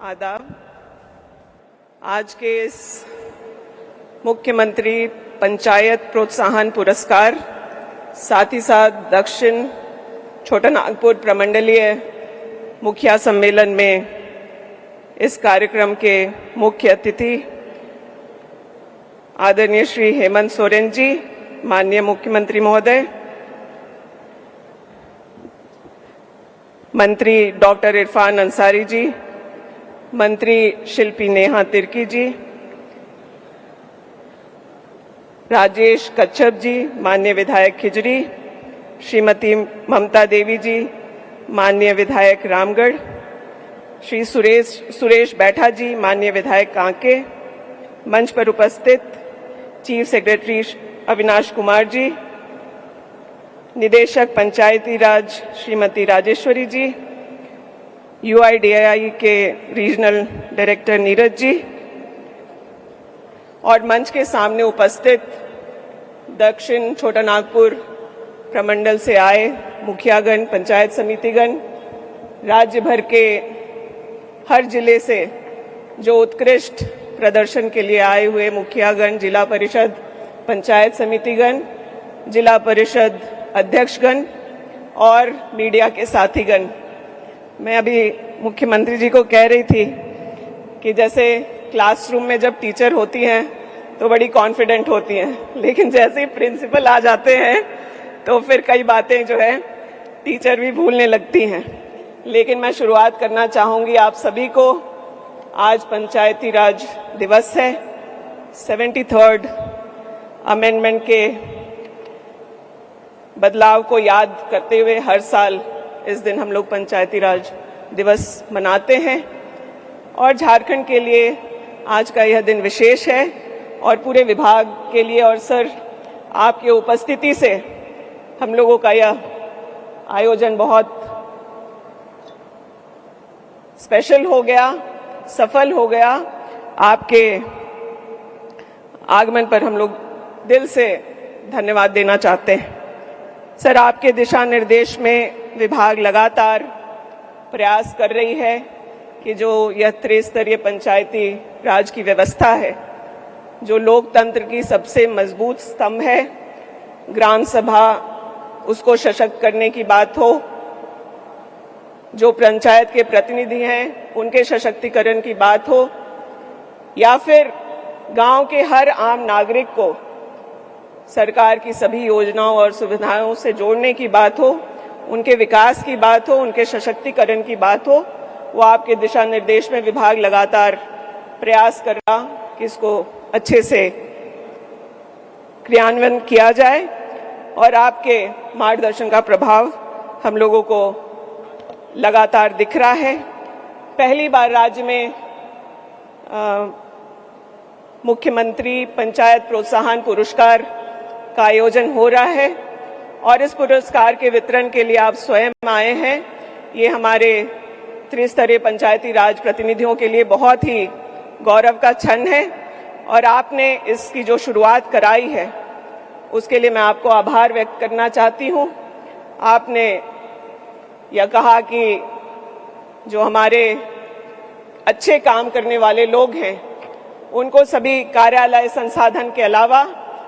आदाब। आज के इस मुख्यमंत्री पंचायत प्रोत्साहन पुरस्कार, साथ ही साथ दक्षिण छोटा नागपुर प्रमंडलीय मुखिया सम्मेलन में इस कार्यक्रम के मुख्य अतिथि आदरणीय श्री हेमंत सोरेन जी, माननीय मुख्यमंत्री महोदय, मंत्री डॉक्टर इरफान अंसारी जी, मंत्री शिल्पी नेहा तिर्की जी, राजेश कच्छप जी, माननीय विधायक खिजरी, श्रीमती ममता देवी जी, माननीय विधायक रामगढ़, श्री सुरेश बैठा जी, माननीय विधायक कांके, मंच पर उपस्थित चीफ सेक्रेटरी अविनाश कुमार जी, निदेशक पंचायती राज श्रीमती राजेश्वरी जी, UIDAI के रीजनल डायरेक्टर नीरज जी और मंच के सामने उपस्थित दक्षिण छोटा नागपुर प्रमंडल से आए मुखियागण, पंचायत समितिगण, राज्य भर के हर जिले से जो उत्कृष्ट प्रदर्शन के लिए आए हुए मुखियागण, जिला परिषद पंचायत समितिगण, जिला परिषद अध्यक्षगण और मीडिया के साथीगण। मैं अभी मुख्यमंत्री जी को कह रही थी कि जैसे क्लासरूम में जब टीचर होती हैं तो बड़ी कॉन्फिडेंट होती हैं, लेकिन जैसे ही प्रिंसिपल आ जाते हैं तो फिर कई बातें जो है टीचर भी भूलने लगती हैं। लेकिन मैं शुरुआत करना चाहूँगी आप सभी को। आज पंचायती राज दिवस है। 73rd अमेंडमेंट के बदलाव को याद करते हुए हर साल इस दिन हम लोग पंचायती राज दिवस मनाते हैं और झारखंड के लिए आज का यह दिन विशेष है और पूरे विभाग के लिए। और सर, आपकी उपस्थिति से हम लोगों का यह आयोजन बहुत स्पेशल हो गया, सफल हो गया। आपके आगमन पर हम लोग दिल से धन्यवाद देना चाहते हैं। सर, आपके दिशा निर्देश में विभाग लगातार प्रयास कर रही है कि जो यह त्रिस्तरीय पंचायती राज की व्यवस्था है, जो लोकतंत्र की सबसे मजबूत स्तंभ है, ग्राम सभा, उसको सशक्त करने की बात हो, जो पंचायत के प्रतिनिधि हैं उनके सशक्तिकरण की बात हो, या फिर गांव के हर आम नागरिक को सरकार की सभी योजनाओं और सुविधाओं से जोड़ने की बात हो, उनके विकास की बात हो, उनके सशक्तिकरण की बात हो, वो आपके दिशा निर्देश में विभाग लगातार प्रयास कर रहा कि इसको अच्छे से क्रियान्वयन किया जाए और आपके मार्गदर्शन का प्रभाव हम लोगों को लगातार दिख रहा है। पहली बार राज्य में मुख्यमंत्री पंचायत प्रोत्साहन पुरस्कार का आयोजन हो रहा है और इस पुरस्कार के वितरण के लिए आप स्वयं आए हैं। ये हमारे त्रिस्तरीय पंचायती राज प्रतिनिधियों के लिए बहुत ही गौरव का क्षण है और आपने इसकी जो शुरुआत कराई है उसके लिए मैं आपको आभार व्यक्त करना चाहती हूँ। आपने यह कहा कि जो हमारे अच्छे काम करने वाले लोग हैं उनको सभी कार्यालय संसाधन के अलावा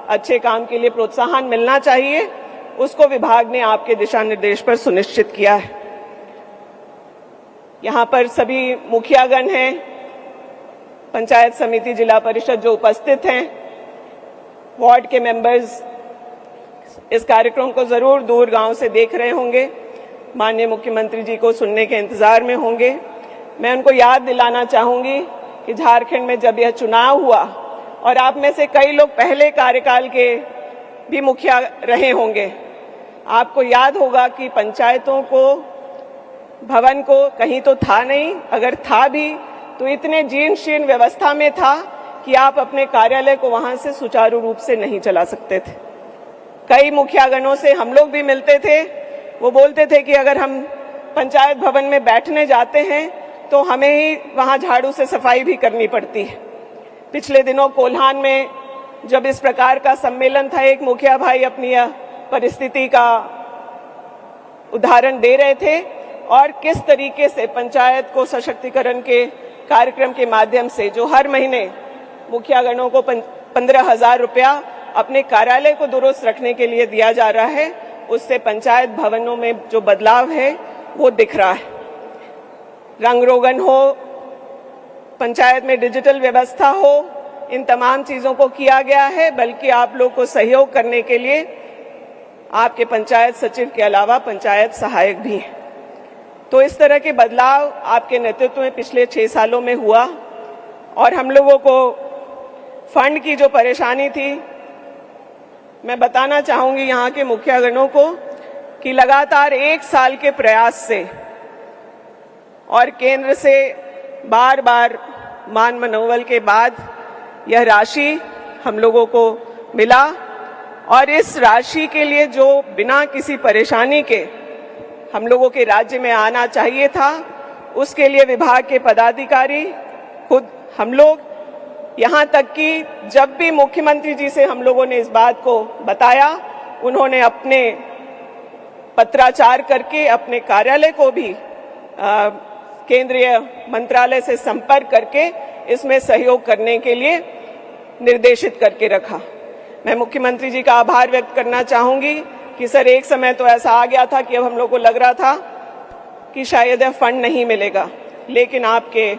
अच्छे काम के लिए प्रोत्साहन मिलना चाहिए, उसको विभाग ने आपके दिशा निर्देश पर सुनिश्चित किया है। यहाँ पर सभी मुखियागण हैं, पंचायत समिति, जिला परिषद जो उपस्थित हैं, वार्ड के मेंबर्स इस कार्यक्रम को जरूर दूर गांव से देख रहे होंगे, माननीय मुख्यमंत्री जी को सुनने के इंतजार में होंगे। मैं उनको याद दिलाना चाहूंगी कि झारखंड में जब यह चुनाव हुआ और आप में से कई लोग पहले कार्यकाल के भी मुखिया रहे होंगे, आपको याद होगा कि पंचायतों को भवन को कहीं तो था नहीं, अगर था भी तो इतने जीर्ण शीर्ण व्यवस्था में था कि आप अपने कार्यालय को वहां से सुचारू रूप से नहीं चला सकते थे। कई मुखियागणों से हम लोग भी मिलते थे, वो बोलते थे कि अगर हम पंचायत भवन में बैठने जाते हैं तो हमें ही वहां झाड़ू से सफाई भी करनी पड़ती है। पिछले दिनों कोल्हान में जब इस प्रकार का सम्मेलन था, एक मुखिया भाई अपनी परिस्थिति का उदाहरण दे रहे थे और किस तरीके से पंचायत को सशक्तिकरण के कार्यक्रम के माध्यम से जो हर महीने मुखियागणों को 15,000 रुपया अपने कार्यालय को दुरुस्त रखने के लिए दिया जा रहा है, उससे पंचायत भवनों में जो बदलाव है वो दिख रहा है। रंग रोगन हो, पंचायत में डिजिटल व्यवस्था हो, इन तमाम चीजों को किया गया है। बल्कि आप लोग को सहयोग करने के लिए आपके पंचायत सचिव के अलावा पंचायत सहायक भी हैं। तो इस तरह के बदलाव आपके नेतृत्व में पिछले 6 सालों में हुआ। और हम लोगों को फंड की जो परेशानी थी, मैं बताना चाहूंगी यहाँ के मुखियागणों को कि लगातार 1 साल के प्रयास से और केंद्र से बार बार मान मनोबल के बाद यह राशि हम लोगों को मिला। और इस राशि के लिए जो बिना किसी परेशानी के हम लोगों के राज्य में आना चाहिए था, उसके लिए विभाग के पदाधिकारी, खुद हम लोग, यहाँ तक कि जब भी मुख्यमंत्री जी से हम लोगों ने इस बात को बताया, उन्होंने अपने पत्राचार करके अपने कार्यालय को भी केंद्रीय मंत्रालय से संपर्क करके इसमें सहयोग करने के लिए निर्देशित करके रखा। मैं मुख्यमंत्री जी का आभार व्यक्त करना चाहूंगी कि सर, एक समय तो ऐसा आ गया था कि अब हम लोग को लग रहा था कि शायद यह फंड नहीं मिलेगा, लेकिन आपके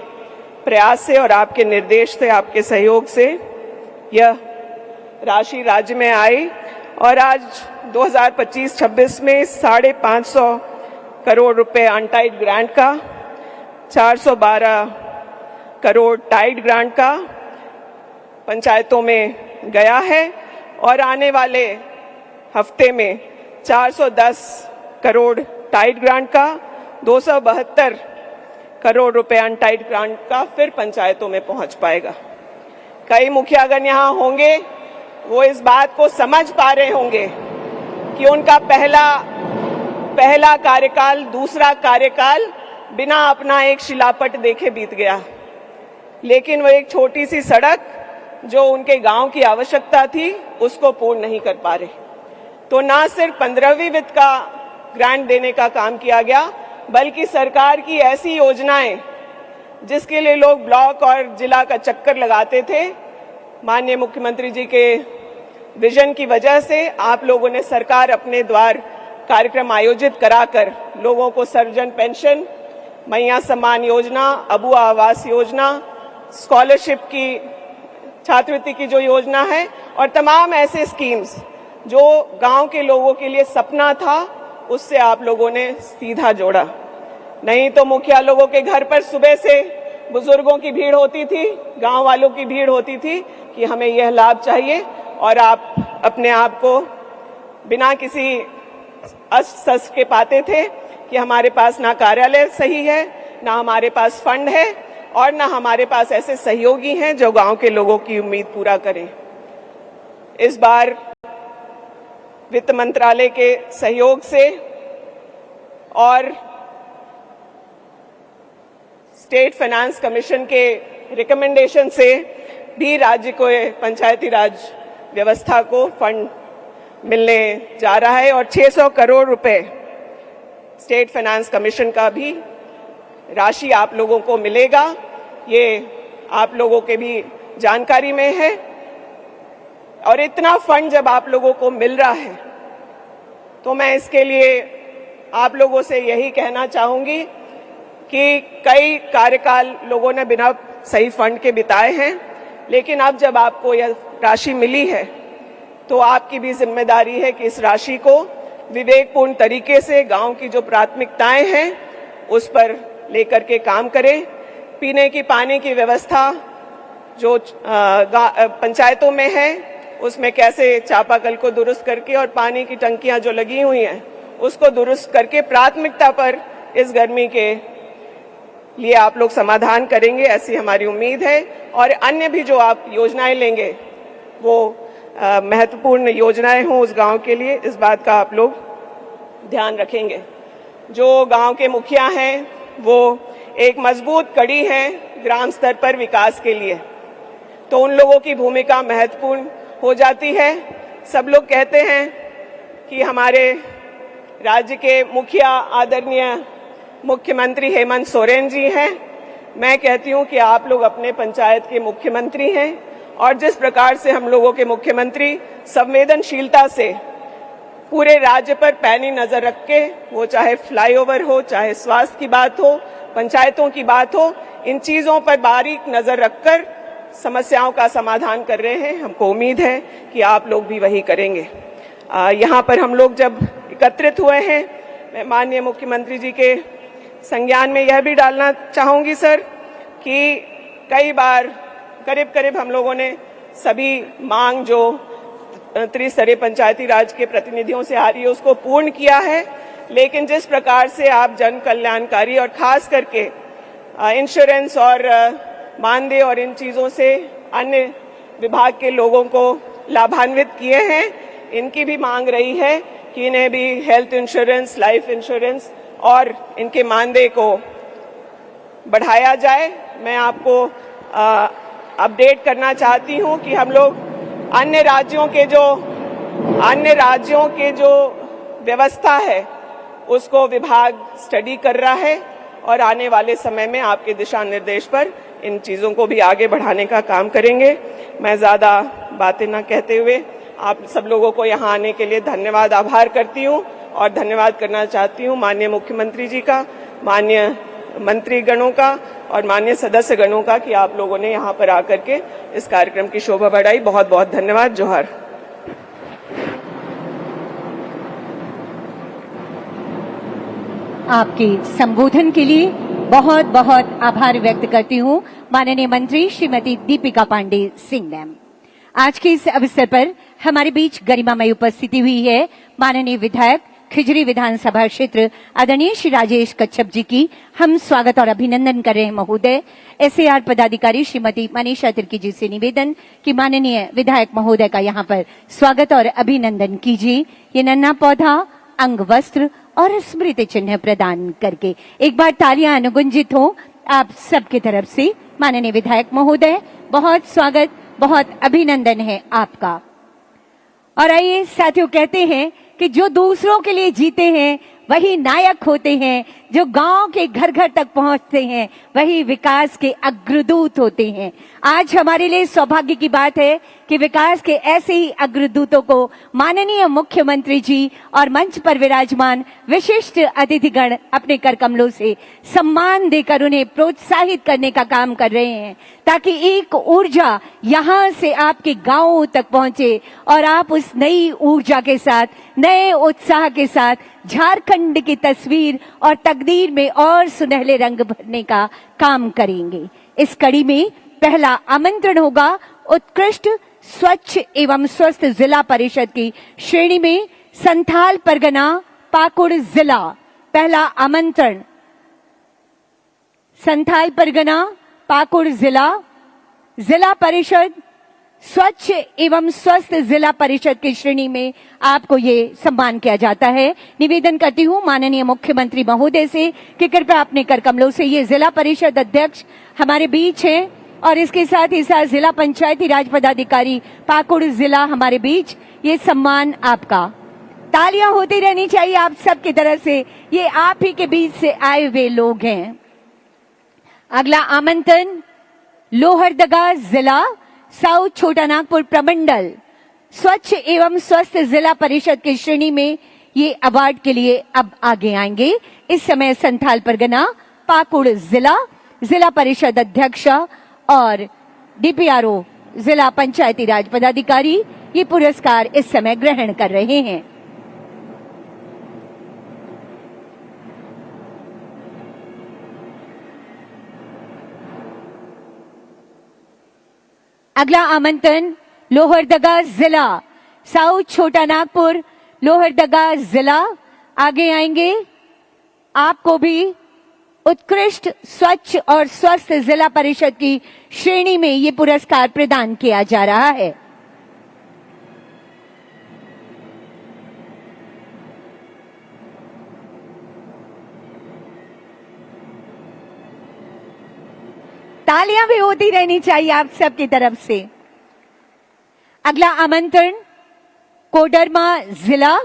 प्रयास से और आपके निर्देश से, आपके सहयोग से यह राशि राज्य में आई। और आज 2025-26 में 550 करोड़ रुपए अनटाइड ग्रांट का, 412 करोड़ टाइड ग्रांट का पंचायतों में गया है। और आने वाले हफ्ते में 410 करोड़ टाइड ग्रांट का, 272 करोड़ रुपए अनटाइड ग्रांट का फिर पंचायतों में पहुंच पाएगा। कई मुखियागण यहाँ होंगे, वो इस बात को समझ पा रहे होंगे कि उनका पहला कार्यकाल, दूसरा कार्यकाल बिना अपना एक शिलापट देखे बीत गया, लेकिन वो एक छोटी सी सड़क जो उनके गांव की आवश्यकता थी, उसको पूर्ण नहीं कर पा रहे। तो ना सिर्फ 15वीं वित्त का ग्रांट देने का काम किया गया, बल्कि सरकार की ऐसी योजनाएं जिसके लिए लोग ब्लॉक और जिला का चक्कर लगाते थे, माननीय मुख्यमंत्री जी के विजन की वजह से आप लोगों ने सरकार अपने द्वार कार्यक्रम आयोजित कराकर लोगों को सर्वजन पेंशन, मैया सम्मान योजना, अबुआ आवास योजना, स्कॉलरशिप की, छात्रवृत्ति की जो योजना है और तमाम ऐसे स्कीम्स जो गांव के लोगों के लिए सपना था, उससे आप लोगों ने सीधा जोड़ा। नहीं तो मुखिया लोगों के घर पर सुबह से बुजुर्गों की भीड़ होती थी, गांव वालों की भीड़ होती थी कि हमें यह लाभ चाहिए, और आप अपने आप को बिना किसी अस्त के पाते थे कि हमारे पास ना कार्यालय सही है, ना हमारे पास फंड है, और ना हमारे पास ऐसे सहयोगी हैं जो गांव के लोगों की उम्मीद पूरा करें। इस बार वित्त मंत्रालय के सहयोग से और स्टेट फाइनेंस कमीशन के रिकमेंडेशन से भी राज्य को पंचायती राज व्यवस्था को फंड मिलने जा रहा है। और 600 करोड़ रुपए स्टेट फाइनेंस कमीशन का भी राशि आप लोगों को मिलेगा। ये आप लोगों के भी जानकारी में है। और इतना फंड जब आप लोगों को मिल रहा है, तो मैं इसके लिए आप लोगों से यही कहना चाहूंगी कि कई कार्यकाल लोगों ने बिना सही फंड के बिताए हैं, लेकिन अब जब आपको यह राशि मिली है, तो आपकी भी जिम्मेदारी है कि इस राशि को विवेकपूर्ण तरीके से गांव की जो प्राथमिकताएं हैं उस पर लेकर के काम करें। पीने की पानी की व्यवस्था जो पंचायतों में है, उसमें कैसे चापाकल को दुरुस्त करके और पानी की टंकियां जो लगी हुई हैं उसको दुरुस्त करके प्राथमिकता पर इस गर्मी के लिए आप लोग समाधान करेंगे, ऐसी हमारी उम्मीद है। और अन्य भी जो आप योजनाएं लेंगे वो महत्वपूर्ण योजनाएं हों उस गांव के लिए, इस बात का आप लोग ध्यान रखेंगे। जो गांव के मुखिया हैं वो एक मजबूत कड़ी है ग्राम स्तर पर विकास के लिए, तो उन लोगों की भूमिका महत्वपूर्ण हो जाती है। सब लोग कहते हैं कि हमारे राज्य के मुखिया आदरणीय मुख्यमंत्री हेमंत सोरेन जी हैं, मैं कहती हूं कि आप लोग अपने पंचायत के मुख्यमंत्री हैं और जिस प्रकार से हम लोगों के मुख्यमंत्री संवेदनशीलता से पूरे राज्य पर पैनी नजर रख के, वो चाहे फ्लाईओवर हो, चाहे स्वास्थ्य की बात हो, पंचायतों की बात हो, इन चीजों पर बारीक नजर रखकर समस्याओं का समाधान कर रहे हैं। हमको उम्मीद है कि आप लोग भी वही करेंगे। यहाँ पर हम लोग जब एकत्रित हुए हैं, मैं माननीय मुख्यमंत्री जी के संज्ञान में यह भी डालना चाहूंगी सर कि कई बार करीब हम लोगों ने सभी मांग जो त्रिस्तरीय पंचायती राज के प्रतिनिधियों से आ रही है उसको पूर्ण किया है, लेकिन जिस प्रकार से आप जन कल्याणकारी और खास करके इंश्योरेंस और मानदेय और इन चीजों से अन्य विभाग के लोगों को लाभान्वित किए हैं, इनकी भी मांग रही है कि इन्हें भी हेल्थ इंश्योरेंस, लाइफ इंश्योरेंस और इनके मानदेय को बढ़ाया जाए। मैं आपको अपडेट करना चाहती हूं कि हम लोग अन्य राज्यों के जो व्यवस्था है उसको विभाग स्टडी कर रहा है और आने वाले समय में आपके दिशा निर्देश पर इन चीजों को भी आगे बढ़ाने का काम करेंगे। मैं ज्यादा बातें न कहते हुए आप सब लोगों को यहाँ आने के लिए धन्यवाद, आभार करती हूँ और धन्यवाद करना चाहती हूँ माननीय मुख्यमंत्री जी का, माननीय मंत्री गणों का और माननीय सदस्य गणों का कि आप लोगों ने यहाँ पर आकर के इस कार्यक्रम की शोभा बढ़ाई। बहुत बहुत धन्यवाद। जोहार। आपके संबोधन के लिए बहुत बहुत आभार व्यक्त करती हूँ माननीय मंत्री श्रीमती दीपिका पांडे सिंह मैम। आज के इस अवसर पर हमारे बीच गरिमामय उपस्थिति हुई है माननीय विधायक खिजरी विधानसभा क्षेत्र आदरणीय श्री राजेश कच्छप जी की हम स्वागत और अभिनंदन कर रहे हैं महोदय। SAR पदाधिकारी श्रीमती मनीषा तिर्की जी से निवेदन कि माननीय विधायक महोदय का यहाँ पर स्वागत और अभिनंदन कीजिए। ये नन्हा पौधा अंग वस्त्र और स्मृति चिन्ह प्रदान करके एक बार तालियां अनुगुंजित हो आप सबकी तरफ से। माननीय विधायक महोदय बहुत स्वागत, बहुत अभिनंदन है आपका। और आइए साथियों, कहते हैं कि जो दूसरों के लिए जीते हैं वही नायक होते हैं, जो गांव के घर घर तक पहुंचते हैं वही विकास के अग्रदूत होते हैं। आज हमारे लिए सौभाग्य की बात है कि विकास के ऐसे ही अग्रदूतों को माननीय मुख्यमंत्री जी और मंच पर विराजमान विशिष्ट अतिथिगण अपने कर कमलों से सम्मान देकर उन्हें प्रोत्साहित करने का काम कर रहे हैं, ताकि एक ऊर्जा यहाँ से आपके गांवों तक पहुंचे और आप उस नई ऊर्जा के साथ, नए उत्साह के साथ झारखंड की तस्वीर और तकदीर में और सुनहले रंग भरने का काम करेंगे। इस कड़ी में पहला आमंत्रण होगा उत्कृष्ट स्वच्छ एवं स्वस्थ जिला परिषद की श्रेणी में संथाल परगना पाकुड़ जिला। पहला आमंत्रण संथाल परगना पाकुड़ जिला परिषद स्वच्छ एवं स्वस्थ जिला परिषद की श्रेणी में आपको ये सम्मान किया जाता है। निवेदन करती हूँ माननीय मुख्यमंत्री महोदय से कि कृपया अपने कर कमलों से ये जिला परिषद अध्यक्ष हमारे बीच हैं और इसके साथ ही साथ जिला पंचायती राज पदाधिकारी पाकुड़ जिला हमारे बीच। ये सम्मान आपका। तालियां होती रहनी चाहिए आप सबकी तरफ से, ये आप ही के बीच से आए हुए लोग हैं। अगला आमंत्रण लोहरदगा जिला साउथ छोटा नागपुर प्रमंडल स्वच्छ एवं स्वस्थ जिला परिषद की श्रेणी में ये अवार्ड के लिए अब आगे आएंगे। इस समय संथाल परगना पाकुड़ जिला परिषद अध्यक्ष और DPRO जिला पंचायती राज पदाधिकारी ये पुरस्कार इस समय ग्रहण कर रहे हैं। अगला आमंत्रण लोहरदगा जिला साउथ छोटा नागपुर लोहरदगा जिला आगे आएंगे। आपको भी उत्कृष्ट स्वच्छ और स्वस्थ जिला परिषद की श्रेणी में ये पुरस्कार प्रदान किया जा रहा है। तालियां भी होती रहनी चाहिए आप सबकी तरफ से। अगला आमंत्रण कोडरमा जिला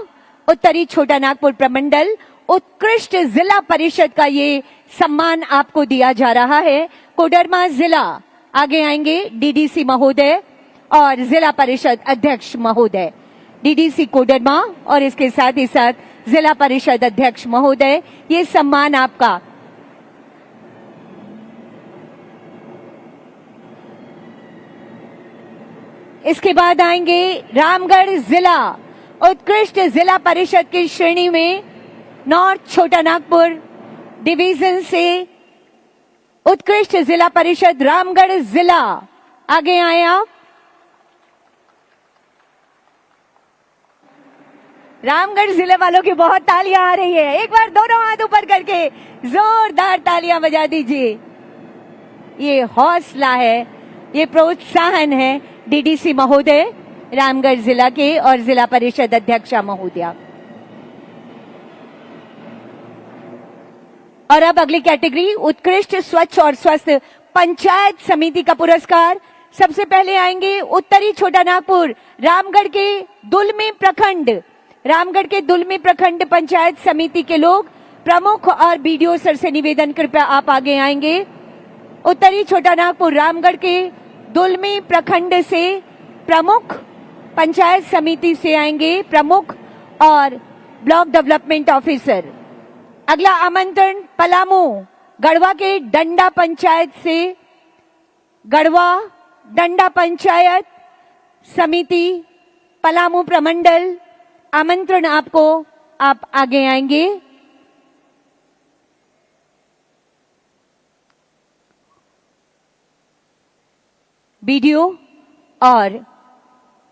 उत्तरी छोटा नागपुर प्रमंडल उत्कृष्ट जिला परिषद का ये सम्मान आपको दिया जा रहा है। कोडरमा जिला आगे आएंगे डीडीसी महोदय और जिला परिषद अध्यक्ष महोदय। डीडीसी कोडरमा और इसके साथ ही साथ जिला परिषद अध्यक्ष महोदय, ये सम्मान आपका। इसके बाद आएंगे रामगढ़ जिला उत्कृष्ट जिला परिषद की श्रेणी में नॉर्थ छोटा नागपुर डिवीजन से उत्कृष्ट जिला परिषद रामगढ़ जिला, आगे आए आप। रामगढ़ जिले वालों की बहुत तालियां आ रही है, एक बार दोनों हाथ ऊपर करके जोरदार तालियां बजा दीजिए। ये हौसला है, ये प्रोत्साहन है डीडीसी महोदय, रामगढ़ जिला के और जिला परिषद अध्यक्षा महोदया। और अब अगली कैटेगरी उत्कृष्ट स्वच्छ और स्वस्थ पंचायत समिति का पुरस्कार। सबसे पहले आएंगे उत्तरी छोटा नागपुर रामगढ़ के दुलमी प्रखंड, रामगढ़ के दुलमी प्रखंड पंचायत समिति के लोग। प्रमुख और बीडीओ सर से निवेदन, कृपया आप आगे आएंगे। उत्तरी छोटा नागपुर रामगढ़ के दुलमी प्रखंड से प्रमुख पंचायत समिति से आएंगे प्रमुख और ब्लॉक डेवलपमेंट ऑफिसर। अगला आमंत्रण पलामू गढ़वा के डंडा पंचायत से, गढ़वा डंडा पंचायत समिति पलामू प्रमंडल, आमंत्रण आपको, आप आगे आएंगे। बीडीओ और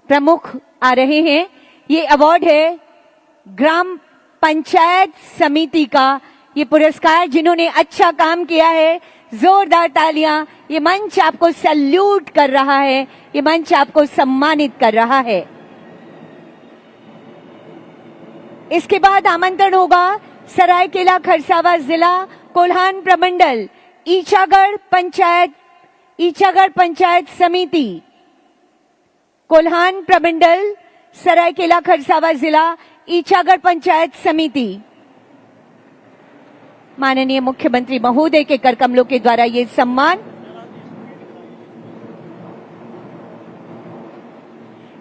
प्रमुख आ रहे हैं। ये अवार्ड है ग्राम पंचायत समिति का, ये पुरस्कार जिन्होंने अच्छा काम किया है। जोरदार तालियां, ये मंच आपको सैल्यूट कर रहा है, ये मंच आपको सम्मानित कर रहा है। इसके बाद आमंत्रण होगा सरायकेला खरसावां जिला कोल्हान प्रमंडल ईचागढ़ पंचायत समिति, कोल्हान प्रमंडल सरायकेला खरसावां जिला ईचागढ़ पंचायत समिति। माननीय मुख्यमंत्री महोदय के कर कमलों के द्वारा ये सम्मान।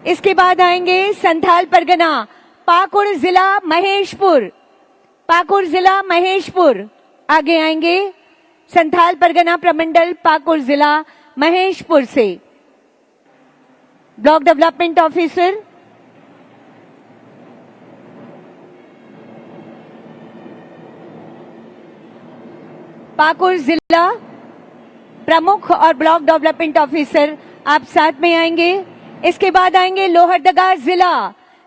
इसके बाद आएंगे संथाल परगना पाकुड़ जिला महेशपुर, पाकुड़ जिला महेशपुर, आगे आएंगे संथाल परगना प्रमंडल पाकुड़ जिला महेशपुर से ब्लॉक डेवलपमेंट ऑफिसर। पाकुड़ जिला प्रमुख और ब्लॉक डेवलपमेंट ऑफिसर आप साथ में आएंगे। इसके बाद आएंगे लोहरदगा जिला,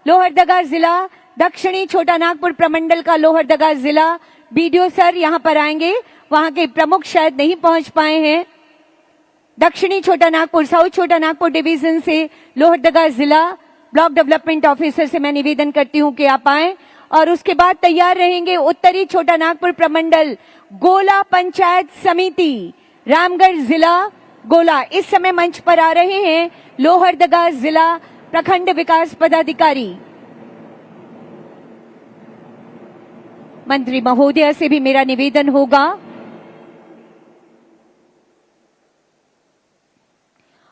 लोहरदगा जिला दक्षिणी छोटा नागपुर प्रमंडल का लोहरदगा जिला। बीडीओ सर यहां पर आएंगे, वहां के प्रमुख शायद नहीं पहुंच पाए हैं। दक्षिणी छोटा नागपुर साउथ छोटा नागपुर डिवीजन से लोहरदगा जिला ब्लॉक डेवलपमेंट ऑफिसर से मैं निवेदन करती हूं कि आप आए। और उसके बाद तैयार रहेंगे उत्तरी छोटा नागपुर प्रमंडल गोला पंचायत समिति रामगढ़ जिला गोला। इस समय मंच पर आ रहे हैं लोहरदगा जिला प्रखंड विकास पदाधिकारी। मंत्री महोदया से भी मेरा निवेदन होगा।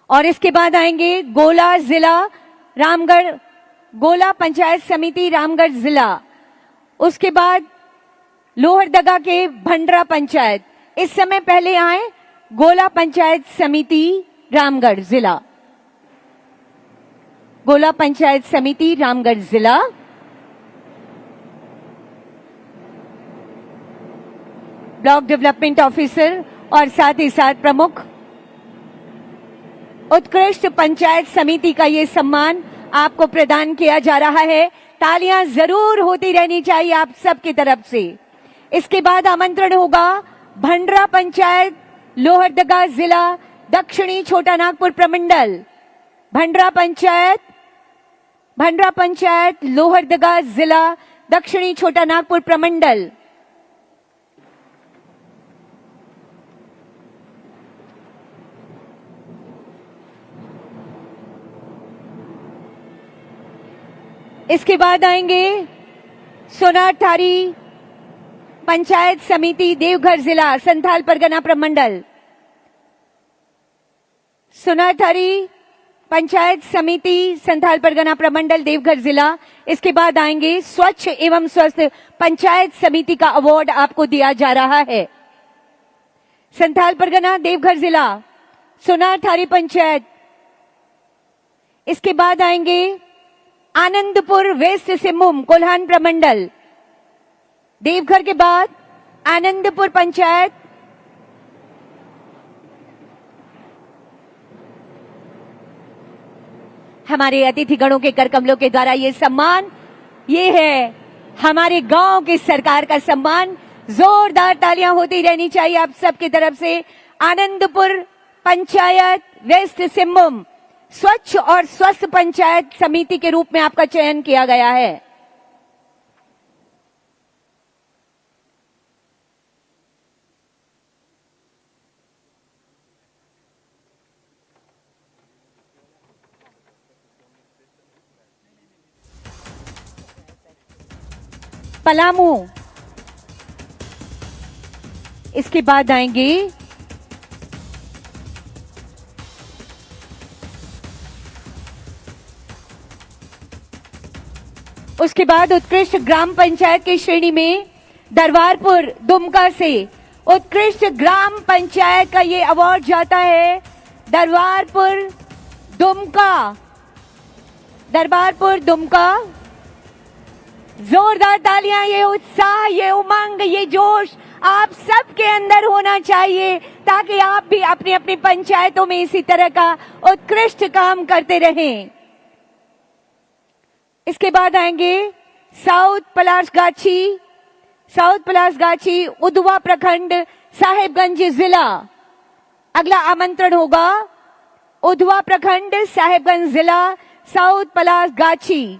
और इसके बाद आएंगे गोला जिला रामगढ़, गोला पंचायत समिति रामगढ़ जिला। उसके बाद लोहरदगा के भंडरा पंचायत। इस समय पहले आए गोला पंचायत समिति रामगढ़ जिला, गोला पंचायत समिति रामगढ़ जिला। ब्लॉक डेवलपमेंट ऑफिसर और साथ ही साथ प्रमुख उत्कृष्ट पंचायत समिति का ये सम्मान आपको प्रदान किया जा रहा है। तालियां जरूर होती रहनी चाहिए आप सबकी तरफ से। इसके बाद आमंत्रण होगा भंडरा पंचायत लोहरदगा जिला दक्षिणी छोटा नागपुर प्रमंडल, भंडरा पंचायत लोहरदगा जिला दक्षिणी छोटा नागपुर प्रमंडल। इसके बाद आएंगे सोनार थारी पंचायत समिति देवघर जिला संथाल परगना प्रमंडल, सुनाथारी पंचायत समिति संथाल परगना प्रमंडल देवघर जिला। इसके बाद आएंगे स्वच्छ एवं स्वस्थ पंचायत समिति का अवार्ड आपको दिया जा रहा है। संथाल परगना देवघर जिला सुनाथारी पंचायत। इसके बाद आएंगे आनंदपुर वेस्ट सिंहभूम कोल्हान प्रमंडल। देवघर के बाद आनंदपुर पंचायत, हमारे अतिथिगणों के करकमलों के द्वारा ये सम्मान, ये है हमारे गांव की सरकार का सम्मान। जोरदार तालियां होती रहनी चाहिए आप सबकी तरफ से। आनंदपुर पंचायत वेस्ट सिंहभूम स्वच्छ और स्वस्थ पंचायत समिति के रूप में आपका चयन किया गया है। पलामू, इसके बाद आएंगे उसके बाद उत्कृष्ट ग्राम पंचायत की श्रेणी में दरबारपुर दुमका से उत्कृष्ट ग्राम पंचायत का ये अवार्ड जाता है। दरबारपुर दुमका। जोरदार तालियां, ये उत्साह, ये उमंग, ये जोश आप सबके अंदर होना चाहिए ताकि आप भी अपनी अपनी पंचायतों में इसी तरह का उत्कृष्ट काम करते रहें। इसके बाद आएंगे साउथ पलासगाछी उधवा प्रखंड साहेबगंज जिला। अगला आमंत्रण होगा उधवा प्रखंड साहेबगंज जिला साउथ पलासगाछी।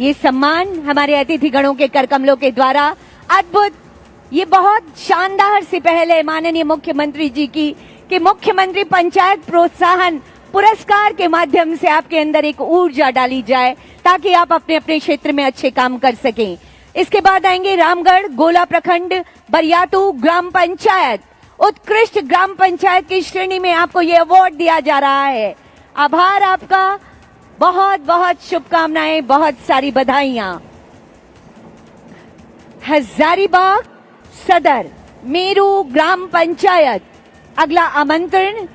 ये सम्मान हमारे अतिथिगणों के करकमलों के द्वारा अद्भुत, ये बहुत शानदार सी पहल है माननीय मुख्यमंत्री जी की कि मुख्यमंत्री पंचायत प्रोत्साहन पुरस्कार के माध्यम से आपके अंदर एक ऊर्जा डाली जाए ताकि आप अपने अपने क्षेत्र में अच्छे काम कर सकें। इसके बाद आएंगे रामगढ़ गोला प्रखंड बरियातू ग्राम पंचायत। उत्कृष्ट ग्राम पंचायत की श्रेणी में आपको ये अवार्ड दिया जा रहा है। आभार आपका, बहुत बहुत शुभकामनाएं, बहुत सारी बधाइयां। हजारीबाग सदर मेरू ग्राम पंचायत। अगला आमंत्रण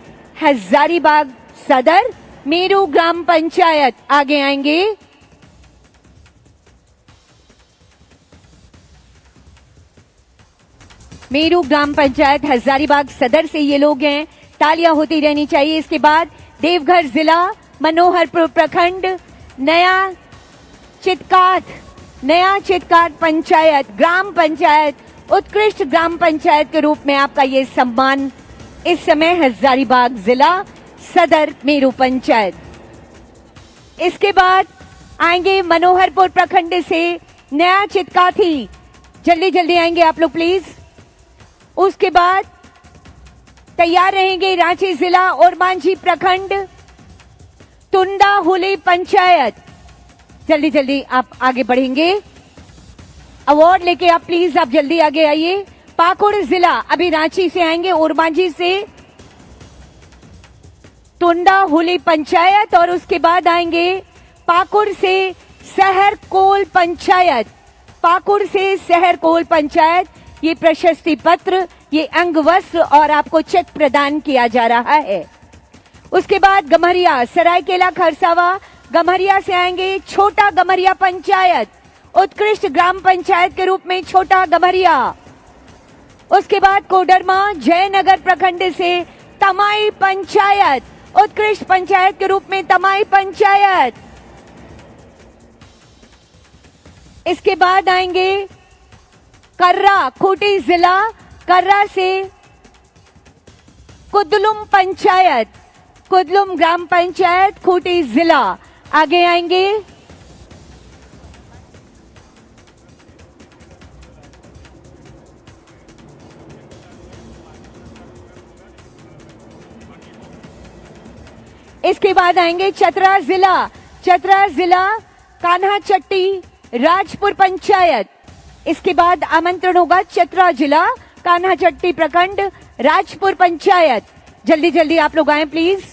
हजारीबाग सदर मेरू ग्राम पंचायत। आगे आएंगे मेरू ग्राम पंचायत हजारीबाग सदर से ये लोग हैं, तालियां होती रहनी चाहिए। इसके बाद देवघर जिला मनोहरपुर प्रखंड नया चितकाट पंचायत ग्राम पंचायत उत्कृष्ट ग्राम पंचायत के रूप में आपका ये सम्मान इस समय हजारीबाग जिला सदर मेरू पंचायत। इसके बाद आएंगे मनोहरपुर प्रखंड से नया चितकाथी। जल्दी जल्दी आएंगे आप लोग प्लीज। उसके बाद तैयार रहेंगे रांची जिला और मांझी प्रखंड तुंडा हुली पंचायत। जल्दी जल्दी आप आगे बढ़ेंगे, अवार्ड लेके आप प्लीज आप जल्दी आगे आइए। पाकुड़ जिला अभी रांची से आएंगे, ओरमांझी से तुंडा हुली पंचायत और उसके बाद आएंगे पाकुड़ से शहर कोल पंचायत। ये प्रशस्ति पत्र, ये अंग वस्त्र और आपको चेक प्रदान किया जा रहा है। उसके बाद गम्हरिया सरायकेला खरसावा गम्हरिया से आएंगे छोटा गम्हरिया पंचायत, उत्कृष्ट ग्राम पंचायत के रूप में छोटा गम्हरिया। उसके बाद कोडरमा जयनगर प्रखंड से तमाई पंचायत, उत्कृष्ट पंचायत के रूप में तमाई पंचायत। इसके बाद आएंगे कर्रा खूंटी जिला, कर्रा से कुदलुम ग्राम पंचायत खूंटी जिला। आगे आएंगे इसके बाद आएंगे चतरा जिला कान्हा चट्टी राजपुर पंचायत। इसके बाद आमंत्रण होगा चतरा जिला कान्हा चट्टी प्रखंड राजपुर पंचायत। जल्दी जल्दी आप लोग आए प्लीज।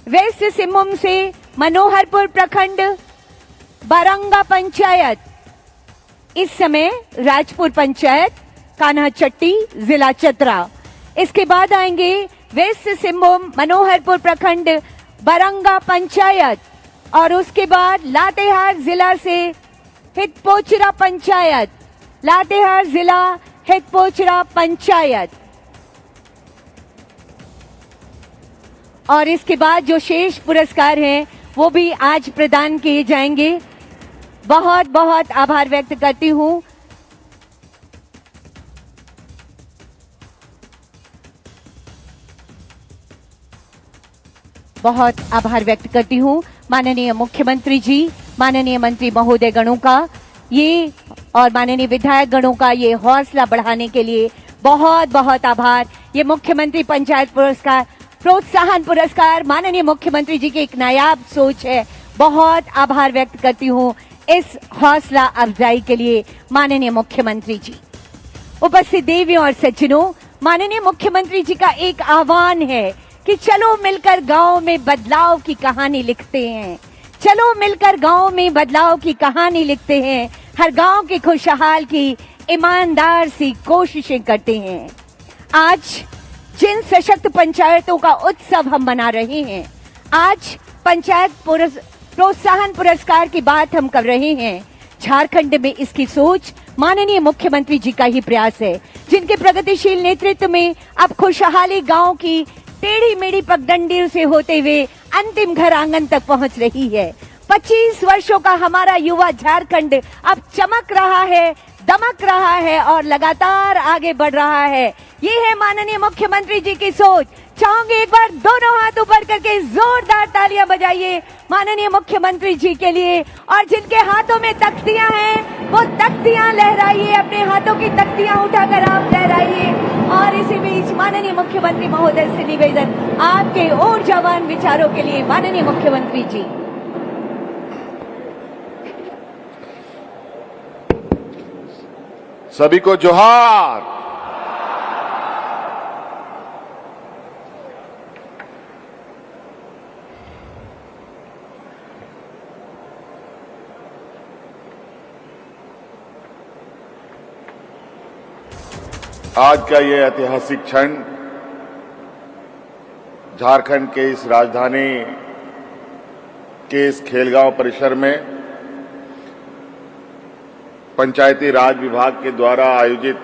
वेस्ट सिंहभूम से मनोहरपुर प्रखंड बारंगा पंचायत। इस समय राजपुर पंचायत कान्हा चट्टी जिला चतरा। इसके बाद आएंगे वेस्ट सिंहभूम मनोहरपुर प्रखंड बारंगा पंचायत और उसके बाद लातेहार जिला से हितपोचरा पंचायत। लातेहार जिला हितपोचरा पंचायत। और इसके बाद जो शेष पुरस्कार हैं वो भी आज प्रदान किए जाएंगे। बहुत बहुत आभार व्यक्त करती हूं। बहुत आभार व्यक्त करती हूं माननीय मुख्यमंत्री जी, माननीय मंत्री महोदय गणों का ये और माननीय विधायक गणों का ये हौसला बढ़ाने के लिए बहुत बहुत आभार। ये मुख्यमंत्री पंचायत पुरस्कार प्रोत्साहन पुरस्कार माननीय मुख्यमंत्री जी की एक नायाब सोच है। बहुत आभार व्यक्त करती हूं इस हौसला अफजाई के लिए माननीय मुख्यमंत्री जी। उपस्थित देवियों और सज्जनों, माननीय मुख्यमंत्री जी का एक आह्वान है कि चलो मिलकर गांव में बदलाव की कहानी लिखते हैं। चलो मिलकर गांव में बदलाव की कहानी लिखते हैं। हर गांव की खुशहाल की ईमानदार सी कोशिशें करते हैं। आज जिन सशक्त पंचायतों का उत्सव हम मना रहे हैं, आज पंचायत प्रोत्साहन पुरस्कार की बात हम कर रहे हैं। झारखंड में इसकी सोच माननीय मुख्यमंत्री जी का ही प्रयास है, जिनके प्रगतिशील नेतृत्व में अब खुशहाली गांव की टेढ़ी मेढ़ी पगडंडी से होते हुए अंतिम घर आंगन तक पहुंच रही है। 25 वर्षों का हमारा युवा झारखंड अब चमक रहा है, दमक रहा है और लगातार आगे बढ़ रहा है। ये है माननीय मुख्यमंत्री जी की सोच। चाहूंगी एक बार दोनों हाथ ऊपर करके जोरदार तालियां बजाइए माननीय मुख्यमंत्री जी के लिए। और जिनके हाथों में तख्तियां हैं वो तख्तियां लहराइए, अपने हाथों की तख्तियां उठाकर आप लहराइए। और इसी बीच माननीय मुख्यमंत्री महोदय से निवेदन, आपके ऊर्जावान विचारों के लिए माननीय मुख्यमंत्री जी। सभी को जोहार। आज का ये ऐतिहासिक क्षण झारखंड के इस राजधानी के इस खेलगांव परिसर में पंचायती राज विभाग के द्वारा आयोजित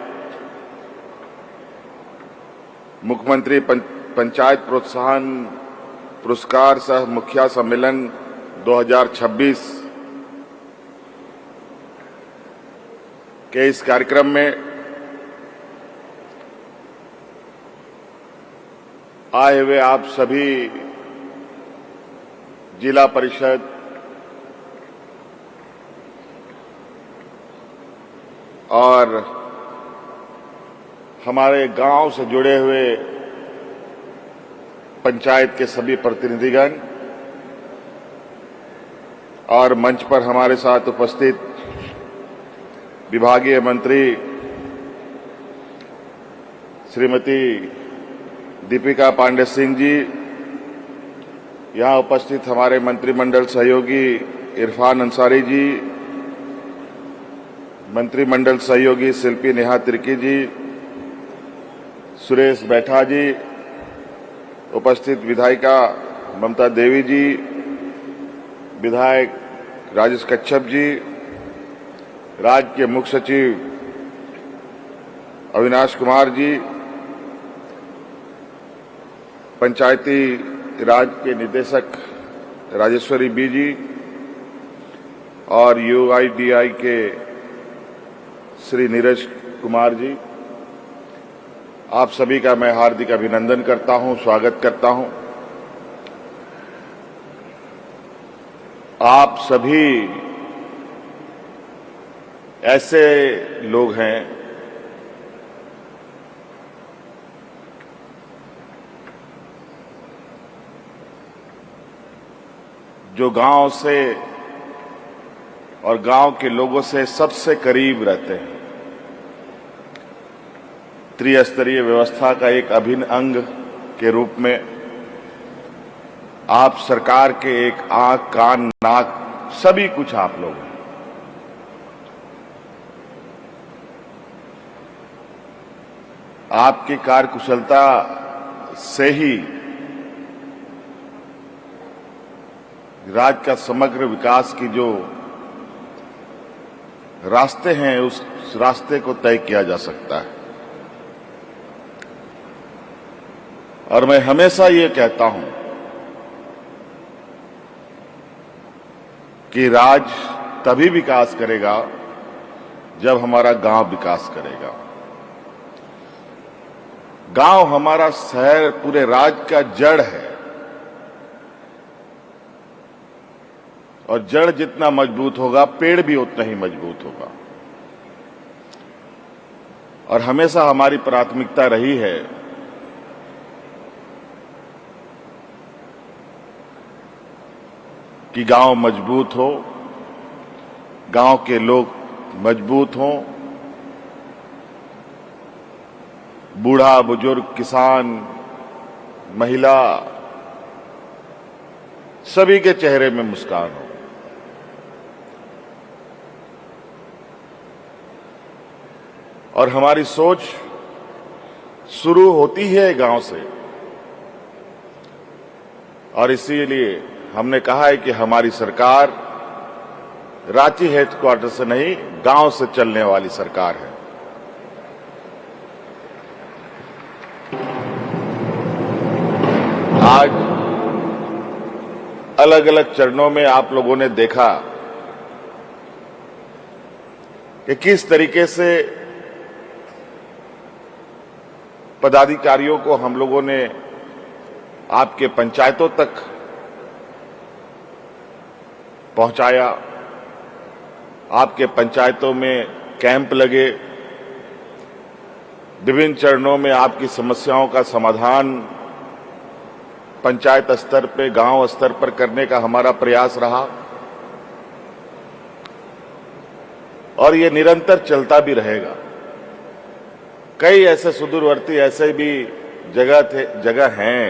मुख्यमंत्री पंचायत प्रोत्साहन पुरस्कार सह मुखिया सम्मेलन 2026 के इस कार्यक्रम में आए हुए आप सभी जिला परिषद और हमारे गांव से जुड़े हुए पंचायत के सभी प्रतिनिधिगण और मंच पर हमारे साथ उपस्थित विभागीय मंत्री श्रीमती दीपिका पांडे सिंह जी, यहां उपस्थित हमारे मंत्रिमंडल सहयोगी इरफान अंसारी जी, मंत्रिमंडल सहयोगी शिल्पी नेहा तिर्की जी, सुरेश बैठा जी, उपस्थित विधायिका ममता देवी जी, विधायक राजेश कच्छप जी, राज्य के मुख्य सचिव अविनाश कुमार जी, पंचायती राज के निदेशक राजेश्वरी बी जी और यूआईडीआई के श्री नीरज कुमार जी, आप सभी का मैं हार्दिक अभिनंदन करता हूं, स्वागत करता हूं। आप सभी ऐसे लोग हैं जो गांव से और गांव के लोगों से सबसे करीब रहते हैं। त्रिस्तरीय व्यवस्था का एक अभिन्न अंग के रूप में आप सरकार के एक आंख, कान, नाक सभी कुछ आप लोग हैं। आपकी कार्यकुशलता से ही राज्य का समग्र विकास की जो रास्ते हैं उस रास्ते को तय किया जा सकता है। और मैं हमेशा ये कहता हूं कि राज्य तभी विकास करेगा जब हमारा गांव विकास करेगा। गांव हमारा शहर पूरे राज्य का जड़ है और जड़ जितना मजबूत होगा पेड़ भी उतना ही मजबूत होगा। और हमेशा हमारी प्राथमिकता रही है कि गांव मजबूत हो, गांव के लोग मजबूत हों, बूढ़ा, बुजुर्ग, किसान, महिला सभी के चेहरे में मुस्कान हो। और हमारी सोच शुरू होती है गांव से और इसीलिए हमने कहा है कि हमारी सरकार रांची हेडक्वार्टर से नहीं गांव से चलने वाली सरकार है। आज अलग अलग चरणों में आप लोगों ने देखा कि किस तरीके से पदाधिकारियों को हम लोगों ने आपके पंचायतों तक पहुंचाया। आपके पंचायतों में कैंप लगे, विभिन्न चरणों में आपकी समस्याओं का समाधान पंचायत स्तर पे, गांव स्तर पर करने का हमारा प्रयास रहा और ये निरंतर चलता भी रहेगा। कई ऐसे सुदूरवर्ती ऐसे भी जगह हैं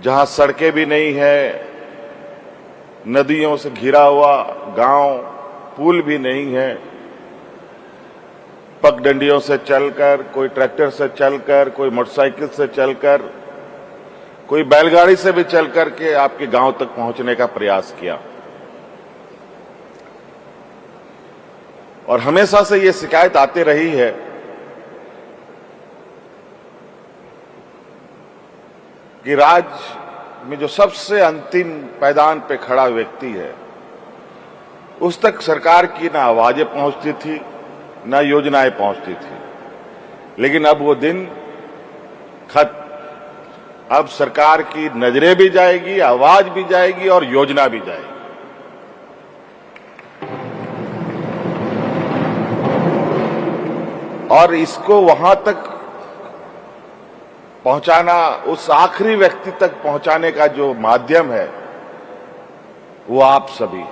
जहां सड़कें भी नहीं है, नदियों से घिरा हुआ गांव, पुल भी नहीं है। पगडंडियों से चलकर, कोई ट्रैक्टर से चलकर, कोई मोटरसाइकिल से चलकर, कोई बैलगाड़ी से भी चलकर के आपके गांव तक पहुंचने का प्रयास किया। और हमेशा से ये शिकायत आती रही है कि राज्य में जो सबसे अंतिम पैदान पे खड़ा व्यक्ति है उस तक सरकार की ना आवाजें पहुंचती थी ना योजनाएं पहुंचती थी। लेकिन अब वो दिन खत्म। अब सरकार की नजरें भी जाएगी, आवाज भी जाएगी और योजना भी जाएगी। और इसको वहां तक पहुंचाना, उस आखिरी व्यक्ति तक पहुंचाने का जो माध्यम है वो आप सभी।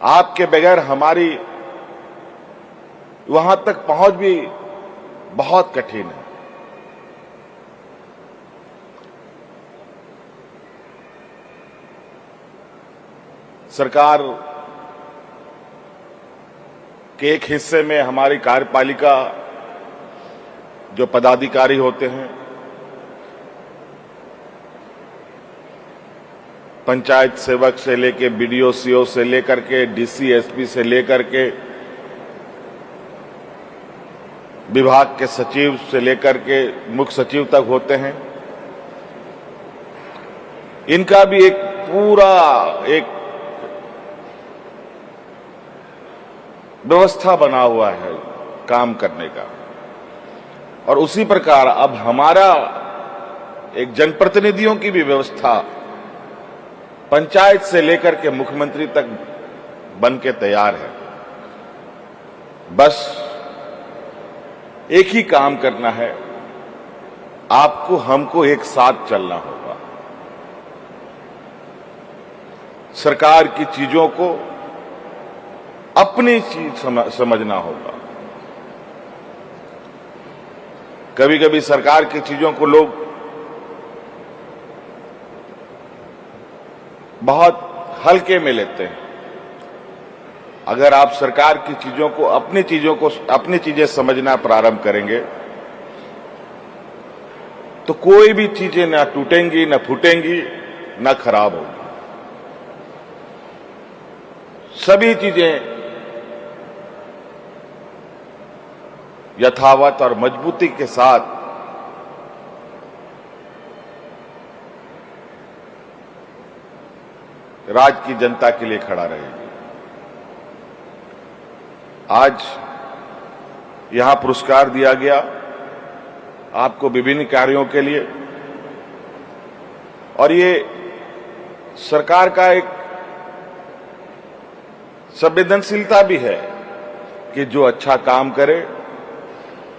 आपके बगैर हमारी वहां तक पहुंच भी बहुत कठिन है। सरकार के एक हिस्से में हमारी कार्यपालिका जो पदाधिकारी होते हैं, पंचायत सेवक से लेके बीडीओ, सीओ से लेकर के डीसी, एसपी से लेकर के विभाग के सचिव से लेकर के मुख्य सचिव तक होते हैं, इनका भी एक पूरा एक व्यवस्था बना हुआ है काम करने का। और उसी प्रकार अब हमारा एक जनप्रतिनिधियों की भी व्यवस्था पंचायत से लेकर के मुख्यमंत्री तक बन के तैयार है। बस एक ही काम करना है, आपको हमको एक साथ चलना होगा। सरकार की चीजों को अपनी चीज समझना होगा। कभी कभी सरकार की चीजों को लोग बहुत हल्के में लेते हैं। अगर आप सरकार की चीजों को अपनी चीजें समझना प्रारंभ करेंगे तो कोई भी चीजें ना टूटेंगी, ना फूटेंगी, ना खराब होगी। सभी चीजें यथावत और मजबूती के साथ राज्य की जनता के लिए खड़ा रहेगी। आज यहां पुरस्कार दिया गया आपको विभिन्न कार्यों के लिए, और ये सरकार का एक संवेदनशीलता भी है कि जो अच्छा काम करे